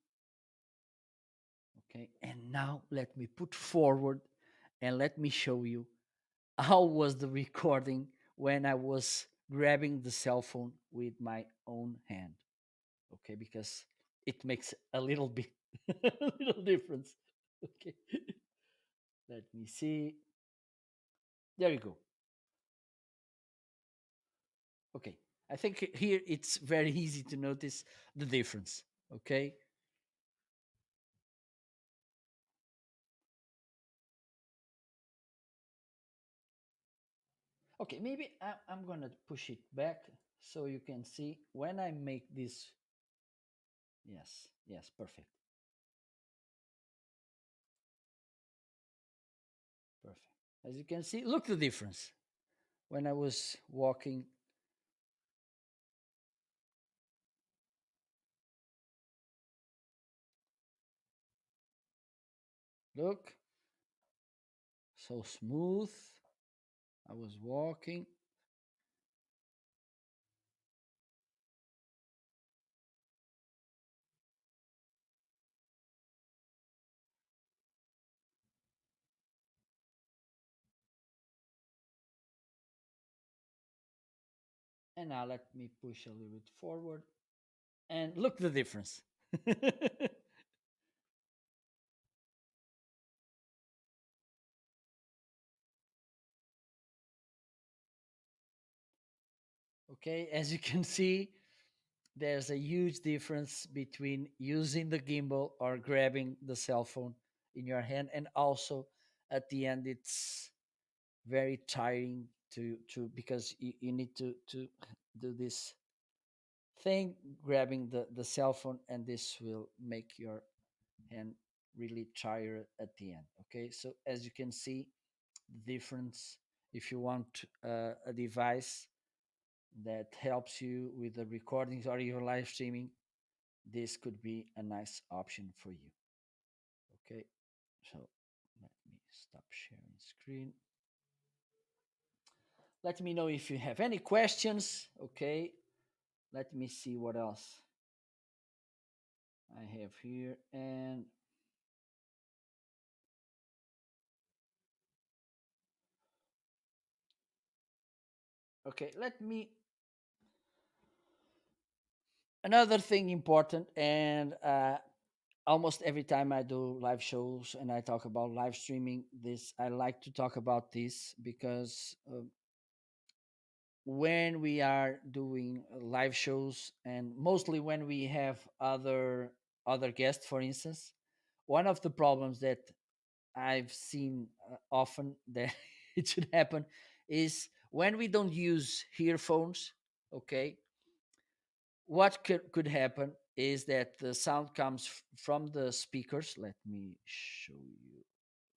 S1: Okay, and now let me put forward and let me show you how was the recording when I was grabbing the cell phone with my own hand. Okay, because it makes a little bit a little difference. Okay, let me see. There you go. Okay, I think here it's very easy to notice the difference. Okay, Okay, maybe I'm gonna push it back so you can see when I make this. Yes, yes, perfect, perfect. As you can see, look the difference. When I was walking, look, so smooth. I was walking, and now let me push a little bit forward, and look the difference. Okay, as you can see, there's a huge difference between using the gimbal or grabbing the cell phone in your hand, and also at the end it's very tiring to because you need to do this thing, grabbing the cell phone, and this will make your hand really tired at the end. Okay, so as you can see the difference, if you want a device that helps you with the recordings or even live streaming, this could be a nice option for you. Okay, so let me stop sharing screen. Let me know if you have any questions. Okay, let me see what else I have here. And okay, let me another thing important, and almost every time I do live shows and I talk about live streaming, this I like to talk about this because when we are doing live shows, and mostly when we have other guests, for instance, one of the problems that I've seen often that it should happen is when we don't use earphones. Okay, what could happen is that the sound comes from the speakers. Let me show you.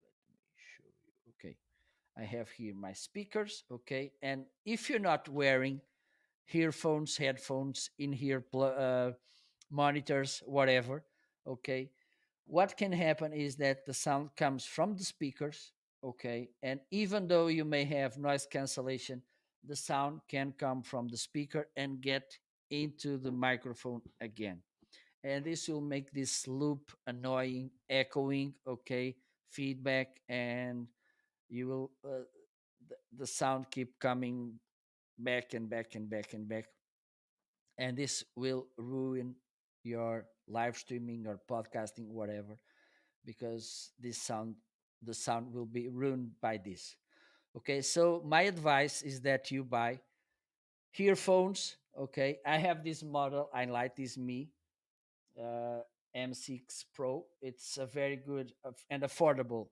S1: Let me show you. Okay, I have here my speakers. Okay, and if you're not wearing earphones, headphones, in here, monitors, whatever. Okay, what can happen is that the sound comes from the speakers. Okay, and even though you may have noise cancellation, the sound can come from the speaker and get into the microphone again, and this will make this loop annoying, echoing. Okay, feedback, and you will the sound keep coming back and back and back and back, and this will ruin your live streaming or podcasting, whatever, because the sound will be ruined by this. Okay, so my advice is that you buy earphones. Okay, I have this model, I like this Me uh, M6 Pro. It's a very good and affordable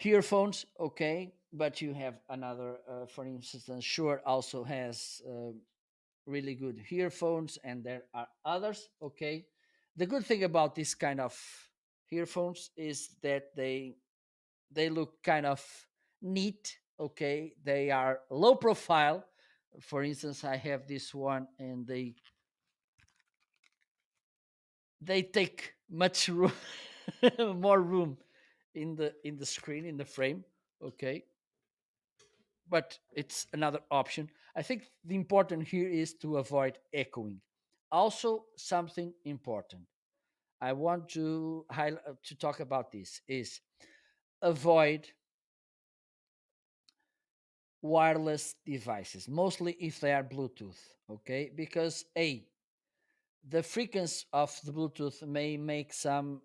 S1: earphones. Okay, but you have another, for instance, Shure also has really good earphones, and there are others. Okay, the good thing about this kind of earphones is that they look kind of neat. Okay, they are low profile. For instance, I have this one, and they take much room, more room in the screen, in the frame. Okay, but it's another option. I think the important here is to avoid echoing. Also, something important I want to highlight, to talk about this is avoid wireless devices, mostly if they are Bluetooth. Okay, because the frequency of the Bluetooth may make some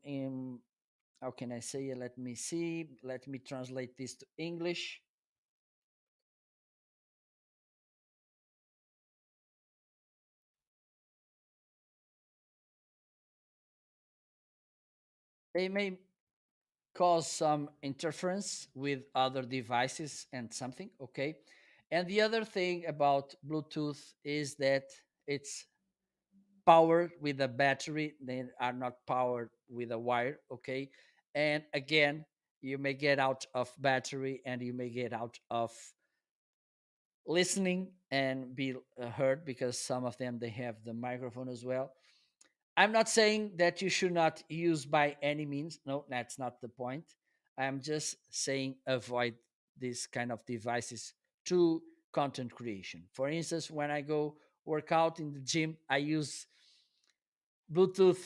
S1: how can I say it? Let me see. Let me translate this to English. They may cause some interference with other devices and something. Okay. And the other thing about Bluetooth is that it's powered with a battery. They are not powered with a wire. Okay. And again, you may get out of battery and you may get out of listening and be heard, because some of them they have the microphone as well. I'm not saying that you should not use by any means. No, that's not the point. I'm just saying avoid this kind of devices to content creation. For instance, when I go work out in the gym, I use Bluetooth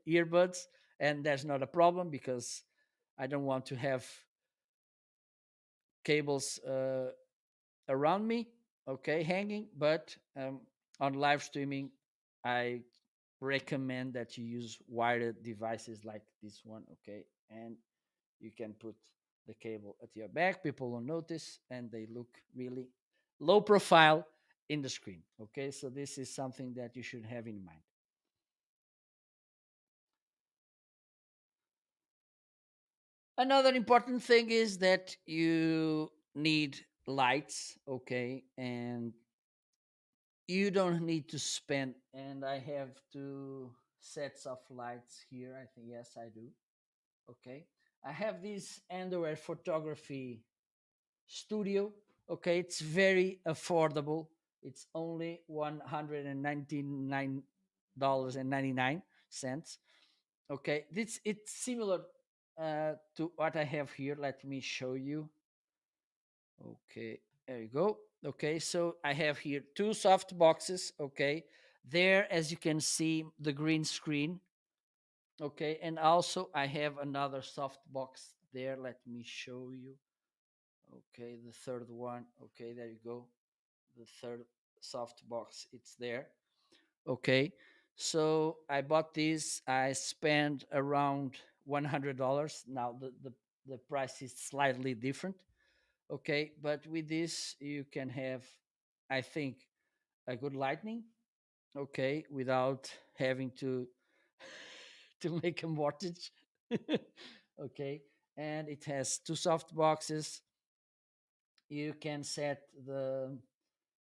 S1: earbuds, and that's not a problem because I don't want to have cables around me, okay, hanging. But on live streaming, I recommend that you use wired devices like this one, okay, and you can put the cable at your back. People will notice, and they look really low profile in the screen. Okay, so this is something that you should have in mind. Another important thing is that you need lights, okay, and you don't need to spend. And I have two sets of lights here. I think yes, I do. Okay, I have this underwear photography studio. Okay, it's very affordable. It's only $199.99. Okay, this it's similar to what I have here. Let me show you. Okay, there you go. Okay, so I have here two soft boxes. Okay, there, as you can see, the green screen. Okay, and also I have another soft box there. Let me show you. Okay, the third one. Okay, there you go. The third soft box, it's there. Okay, so I bought this. I spent around $100. Now the price is slightly different. Okay, but with this you can have, I think, a good lightning. Okay, without having to to make a mortgage. Okay, and it has two soft boxes. You can set the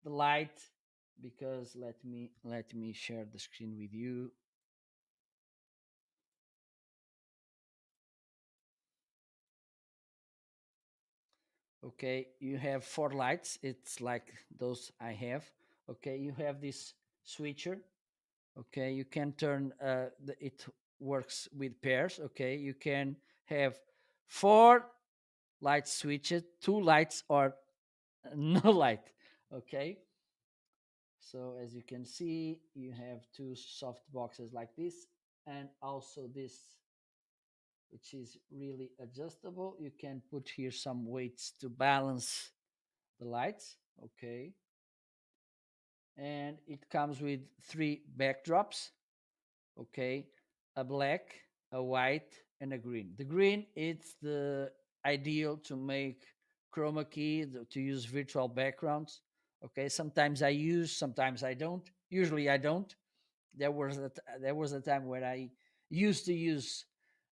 S1: light, because let me share the screen with you. Okay, you have four lights. It's like those I have. Okay, you have this switcher. Okay, you can turn it works with pairs. Okay, you can have four light switches, two lights, or no light. Okay, so as you can see, you have two soft boxes like this, and also this, which is really adjustable. You can put here some weights to balance the lights. Okay, and it comes with three backdrops. Okay, a black, a white, and a green. The green, it's the ideal to make chroma key, to use virtual backgrounds. Okay, sometimes I use, sometimes I don't. Usually I don't. There was a time where I used to use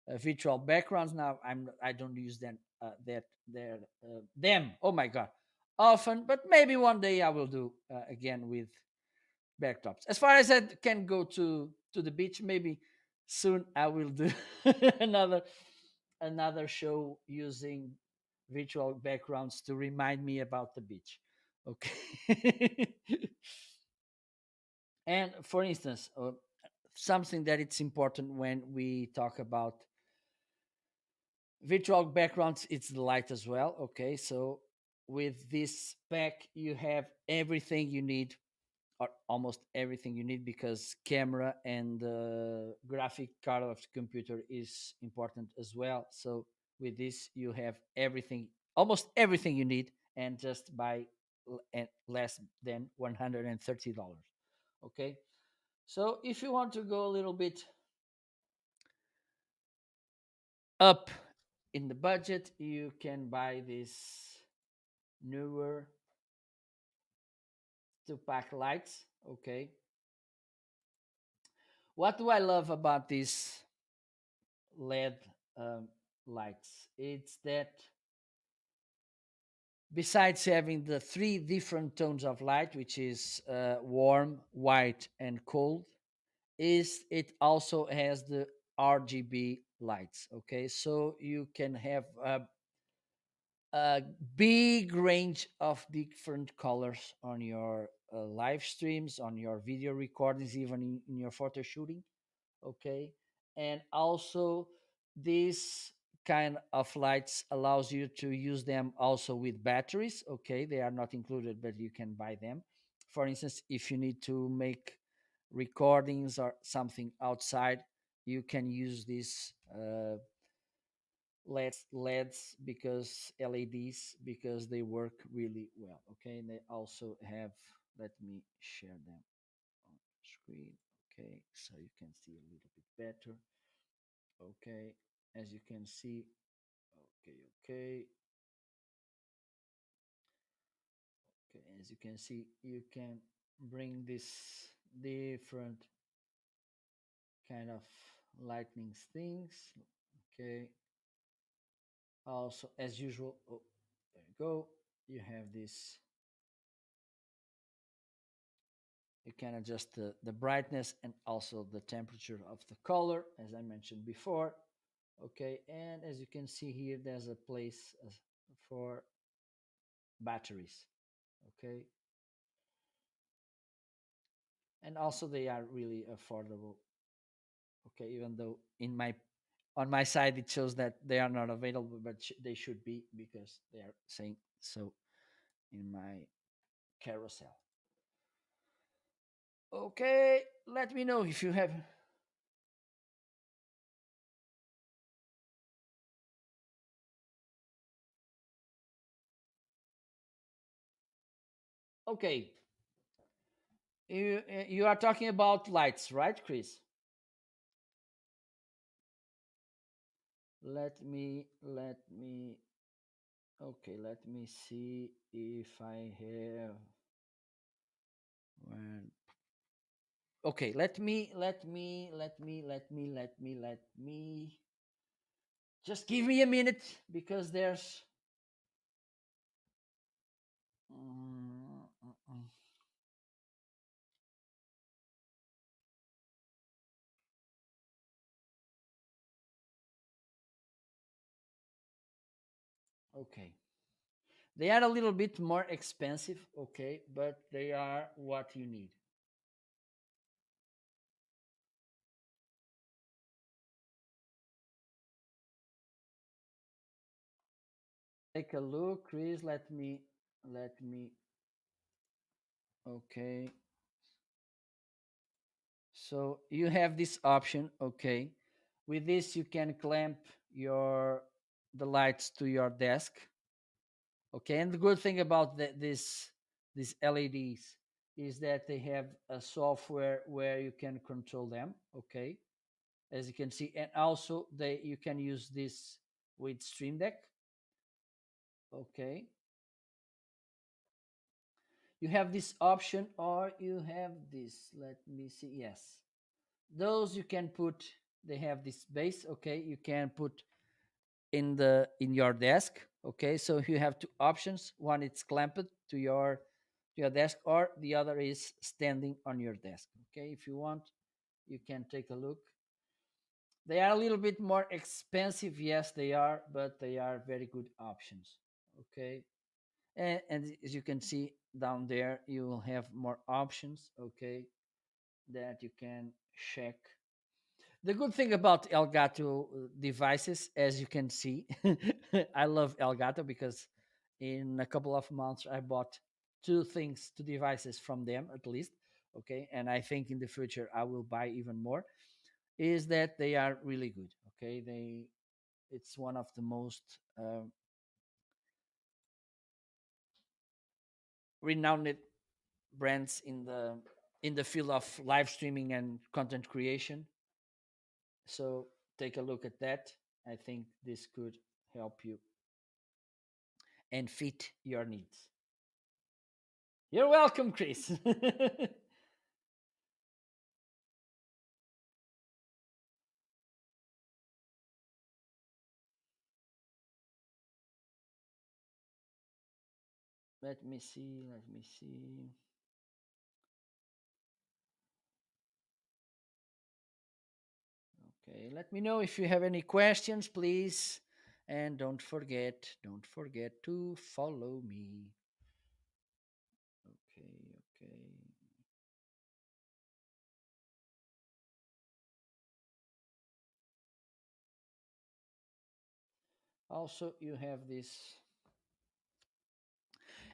S1: virtual backgrounds. Now I don't use them. Oh my god, often, but maybe one day I will do again with backdrops. As far as I can go to the beach, maybe soon I will do another another show using virtual backgrounds to remind me about the beach. Okay. And for instance, something that it's important when we talk about virtual backgrounds, it's the light as well. Okay, so with this pack you have everything you need, or almost everything you need, because camera and the graphic card of the computer is important as well. So with this you have everything, almost everything you need, and just by less than $130. Okay, so if you want to go a little bit up in the budget, you can buy this newer two pack lights. Okay, what do I love about this LED um, lights. It's that besides having the three different tones of light, which is warm, white, and cold, is it also has the RGB lights. Okay, so you can have a big range of different colors on your live streams, on your video recordings, even in your photo shooting. Okay, and also this kind of lights allows you to use them also with batteries. Okay, they are not included, but you can buy them. For instance, if you need to make recordings or something outside, you can use these LEDs because LEDs because they work really well. Okay, and they also have. Let me share them on screen. Okay, so you can see a little bit better. Okay, as you can see. Okay, okay, okay. As you can see, you can bring this different kind of lightning things. Okay, also as usual. Oh, there you go. You have this. You can adjust the brightness and also the temperature of the color, as I mentioned before. Okay, and as you can see here, there's a place for batteries. Okay, and also they are really affordable. Okay, even though in my on my side it shows that they are not available, but they should be because they are saying so in my carousel. Okay, let me know if you have. Okay, you are talking about lights, right, Chris? Let me okay, let me see if I have well, okay, let me just give me a minute because there's mm, mm, mm. Okay, they are a little bit more expensive, okay, but they are what you need. Take a look, Chris. Let me okay. So you have this option, okay. With this, you can clamp your the lights to your desk, okay. And the good thing about these LEDs is that they have a software where you can control them, okay. As you can see, and also they you can use this with Stream Deck, okay. You have this option, or you have this. Let me see. Yes, those you can put. They have this base, okay. You can put in your desk, okay. So you have two options: one it's clamped to your desk, or the other is standing on your desk, okay. If you want, you can take a look. They are a little bit more expensive, yes they are, but they are very good options, okay. And as you can see down there, you will have more options, okay, that you can check. The good thing about Elgato devices, as you can see, I love Elgato because in a couple of months I bought two devices from them at least. Okay, and I think in the future I will buy even more. Is that they are really good. Okay, it's one of the most renowned brands in the field of live streaming and content creation. So take a look at that. I think this could help you and fit your needs. You're welcome, Chris. Let me see. Let me see. Okay, let me know if you have any questions, please. And don't forget to follow me. Okay, okay. Also, you have this,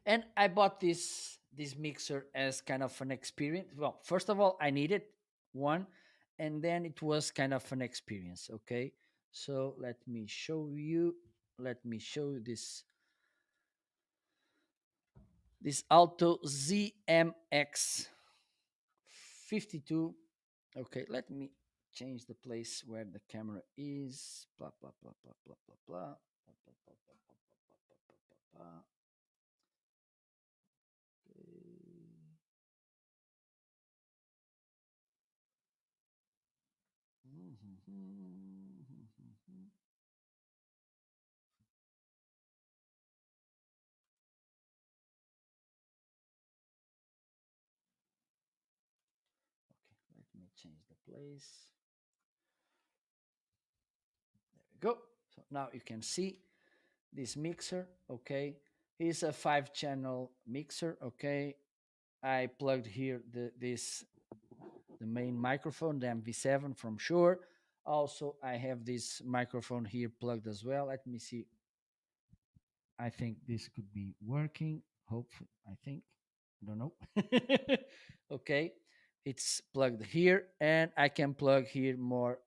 S1: and I bought this mixer as kind of an experience. Well, first of all, I needed one, and then it was kind of an experience. Okay, so let me show you. Let me show you this Alto ZMX 52. Okay, let me change the place where the camera is. Blah blah blah blah blah blah blah. Blah, blah, blah, blah, blah, blah, blah, blah, blah, blah, blah. Okay. Okay, let me change the place. There we go. So now you can see this mixer. Okay, it's a 5 channel mixer. Okay, I plugged here the main microphone, the MV7 from Shure. Also, I have this microphone here plugged as well. Let me see. I think this could be working. Hopefully, I think. I don't know. Okay, it's plugged here, and I can plug here more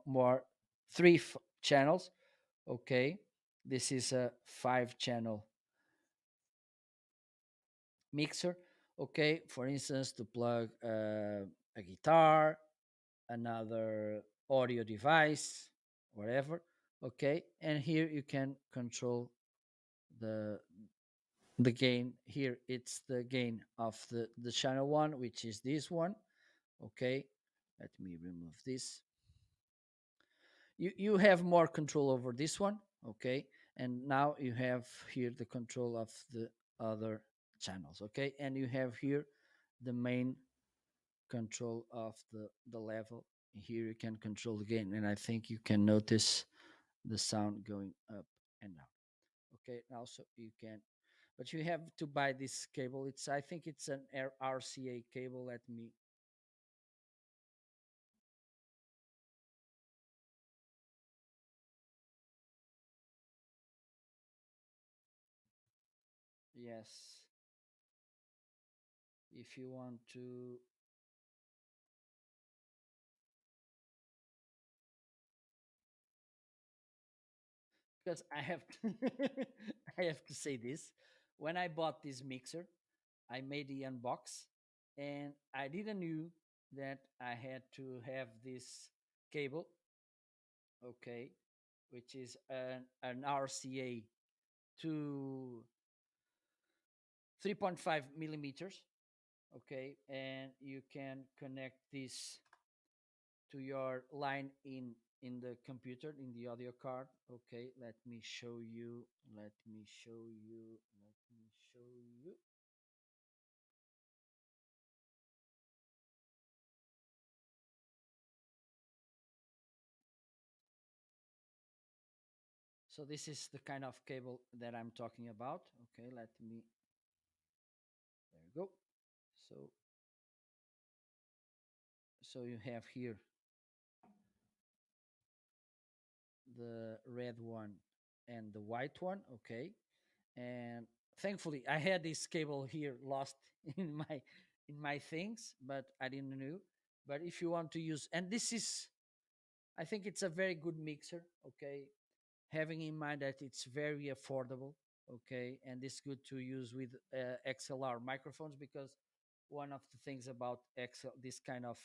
S1: more channels. Okay, this is a 5 channel mixer. Okay, for instance, to plug a guitar, another audio device, whatever. Okay, and here you can control the the gain. Here it's the gain of the channel one, which is this one. Okay, let me remove this. You have more control over this one. Okay, and now you have here the control of the other channels. Okay, and you have here the main control of the level. Here you can control the gain, and I think you can notice the sound going up and down. Okay, also you can, but you have to buy this cable. It's, I think it's an RCA cable. Let me, yes, if you want to, because I have to I have to say this. When I bought this mixer, I made the unbox, and I didn't knew that I had to have this cable. Okay, which is an RCA to 3.5 millimeters. Okay, and you can connect this to your line in the computer, in the audio card. Okay, let me show you. Let me show you. Let me show you. So this is the kind of cable that I'm talking about. Okay, let me, there you go. So you have here the red one and the white one. Okay, and thankfully I had this cable here lost in my things, but I didn't know. But if you want to use, and this is, I think it's a very good mixer. Okay, having in mind that it's very affordable. Okay, and it's good to use with XLR microphones, because one of the things about this kind of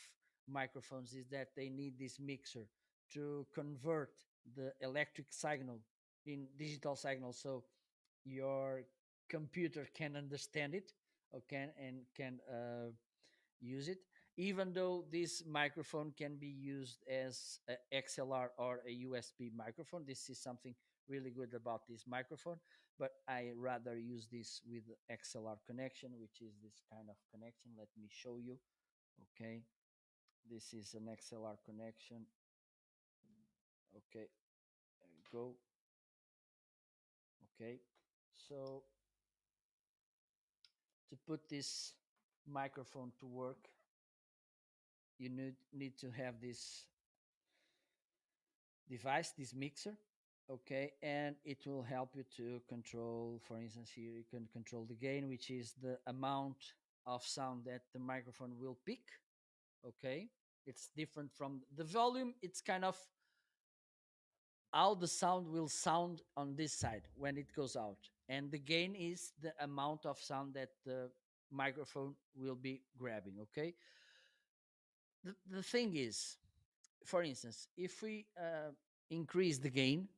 S1: microphones is that they need this mixer to convert the electric signal in digital signal, so your computer can understand it, okay, and can use it. Even though this microphone can be used as a XLR or a USB microphone, this is something really good about this microphone, but I rather use this with XLR connection, which is this kind of connection. Let me show you. Okay, this is an XLR connection. Okay, there you go. Okay, so to put this microphone to work, you need to have this device, this mixer. Okay, and it will help you to control, for instance, here you can control the gain, which is the amount of sound that the microphone will pick. Okay, it's different from the volume. It's kind of how the sound will sound on this side when it goes out, and the gain is the amount of sound that the microphone will be grabbing. Okay, the thing is, for instance, if we increase the gain,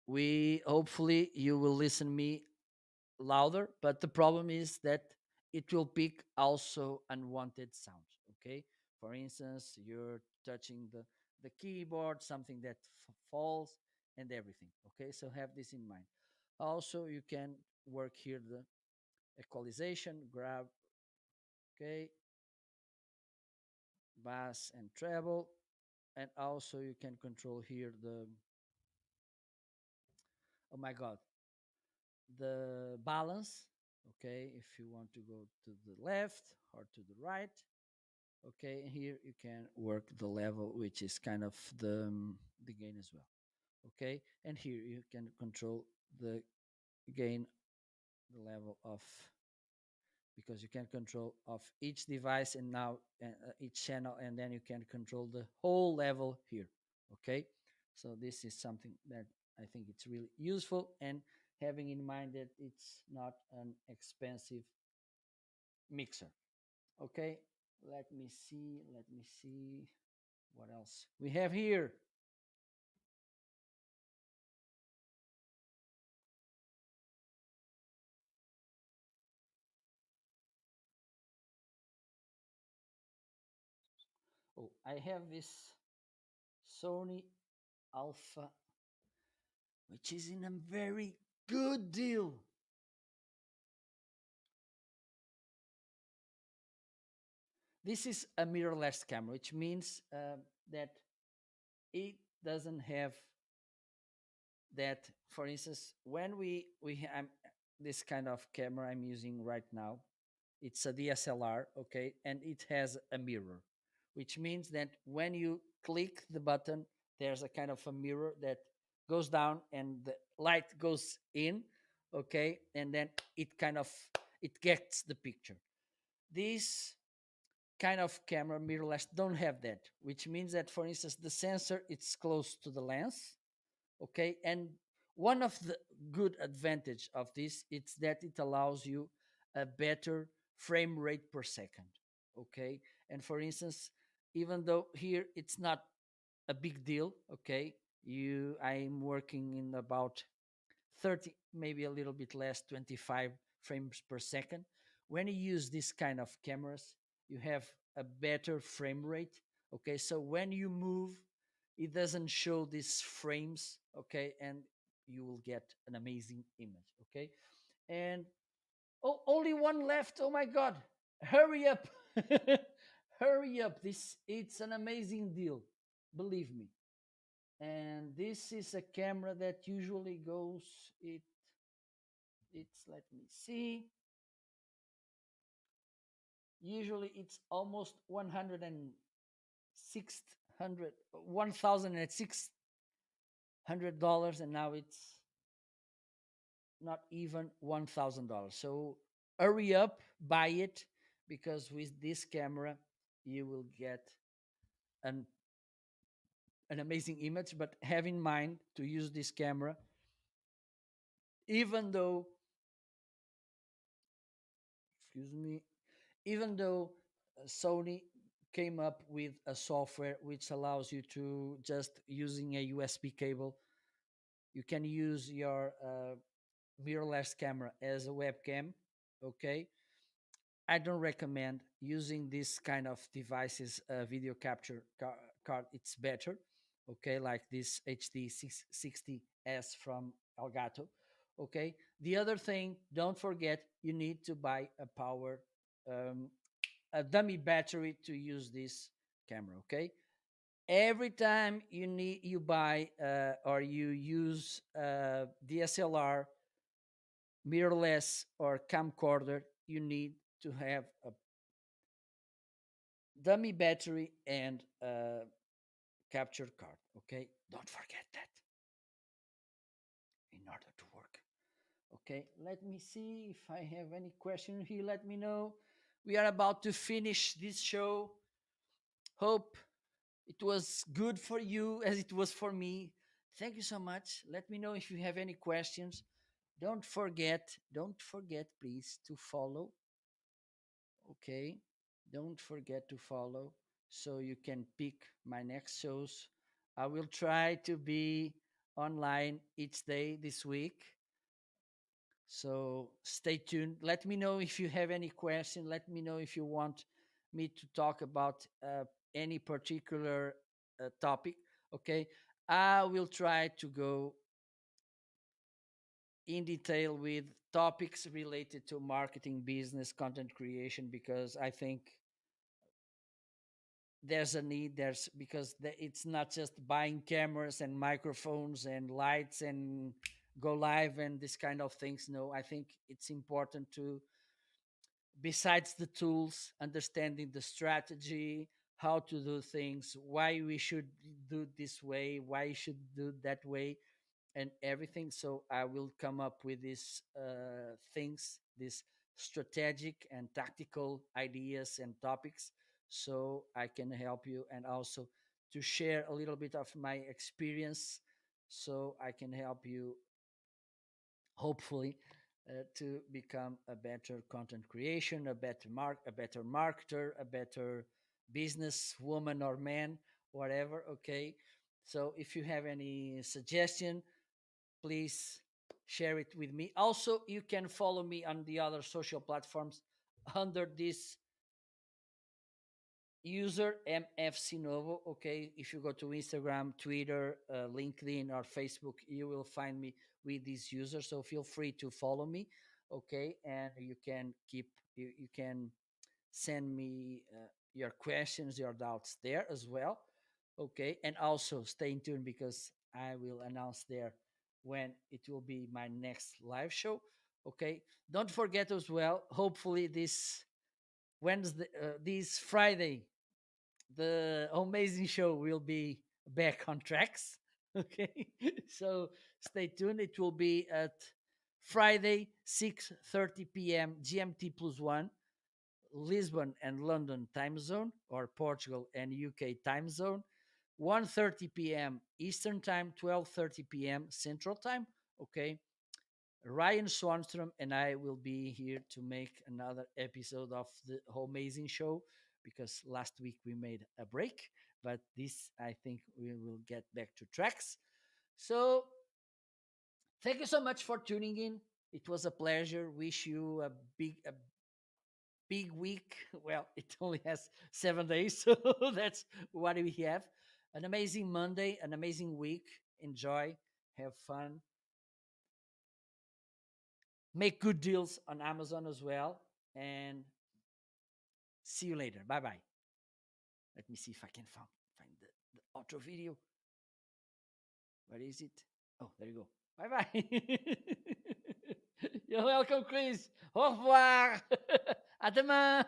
S1: we hopefully you will listen me louder, but the problem is that it will pick also unwanted sounds. Okay, for instance, you're touching the keyboard, something that falls and everything. Okay, so have this in mind. Also, you can work here the equalization, grab, okay, bass and treble, and also you can control here the, oh my god, the balance. Okay, if you want to go to the left or to the right. Okay, and here you can work the level, which is kind of the gain as well. Okay, and here you can control the gain, the level of, because you can control of each device, and now each channel, and then you can control the whole level here. Okay, so this is something that I think it's really useful, and having in mind that it's not an expensive mixer. Okay, let me see what else we have here. Oh, I have this Sony Alpha, which is in a very good deal. This is a mirrorless camera, which means that it doesn't have that. For instance, when this kind of camera I'm using right now, it's a DSLR, okay, and it has a mirror, which means that when you click the button, there's a kind of a mirror that goes down and the light goes in, okay, and then it kind of it gets the picture. These kind of camera mirrorless don't have that, which means that, for instance, the sensor it's close to the lens, okay, and one of the good advantage of this is that it allows you a better frame rate per second. Okay, and for instance, even though here it's not a big deal, okay, you I'm working in about 30, maybe a little bit less, 25 frames per second. When you use this kind of cameras, you have a better frame rate. Okay, so when you move, it doesn't show these frames. Okay, and you will get an amazing image. Okay, and oh, only one left. Oh my god, hurry up. Hurry up, this it's an amazing deal, believe me. And this is a camera that usually goes, it's, let me see, usually it's almost 106 $1,600, and now it's not even $1,000. So hurry up, buy it, because with this camera you will get an amazing image. But have in mind to use this camera, even though, excuse me, even though Sony came up with a software which allows you to, just using a USB cable, you can use your mirrorless camera as a webcam. Okay, I don't recommend using this kind of devices, video capture card. It's better. okay, like this HD 660S from Elgato. Okay, the other thing, don't forget, you need to buy um, a dummy battery to use this camera. Okay, every time you buy or you use DSLR, mirrorless, or camcorder, you need to have a dummy battery and a capture card. Okay, don't forget that in order to work. Okay, let me see if I have any question here. Let me know. We are about to finish this show. Hope it was good for you as it was for me. Thank you so much. Let me know if you have any questions. Don't forget, please, to follow. Okay, don't forget to follow so you can pick my next shows. I will try to be online each day this week. So stay tuned. Let me know if you have any question. Let me know if you want me to talk about any particular topic. Okay, I will try to go in detail with topics related to marketing, business, content creation, because I think there's a need. It's not just buying cameras and microphones and lights and go live and this kind of things. No, I think it's important to, besides the tools, understanding the strategy, how to do things, why we should do this way, why you should do that way, and everything. So I will come up with these things, these strategic and tactical ideas and topics, so I can help you, and also to share a little bit of my experience, so I can help you, hopefully, to become a better content creation, a better marketer, a better business woman or man, whatever. Okay. So if you have any suggestion, please share it with me. Also, you can follow me on the other social platforms under this user MFC Novo. Okay, if you go to Instagram, Twitter, LinkedIn, or Facebook, you will find me with this user. So feel free to follow me. Okay, and you can send me your questions, your doubts there as well. Okay, and also stay in tune because I will announce there when it will be my next live show. Okay, don't forget as well. Hopefully this Friday, the amazing show will be back on tracks. Okay, so stay tuned. It will be at Friday 6:30 p.m. GMT plus one, Lisbon and London time zone, or Portugal and UK time zone, 1:30 p.m. Eastern time, 12:30 p.m. Central time. Okay, Ryan Swanstrom and I will be here to make another episode of the whole amazing show, because last week we made a break, but this I think we will get back to tracks. So thank you so much for tuning in. It was a pleasure. Wish you a big week. Well, it only has 7 days, so that's what we have. An amazing Monday, an amazing week. Enjoy, have fun, make good deals on Amazon as well, and see you later. Bye bye. Let me see if I can find the outro video. Where is it? Oh, there you go. Bye bye. You're welcome, Chris. Au revoir. À demain.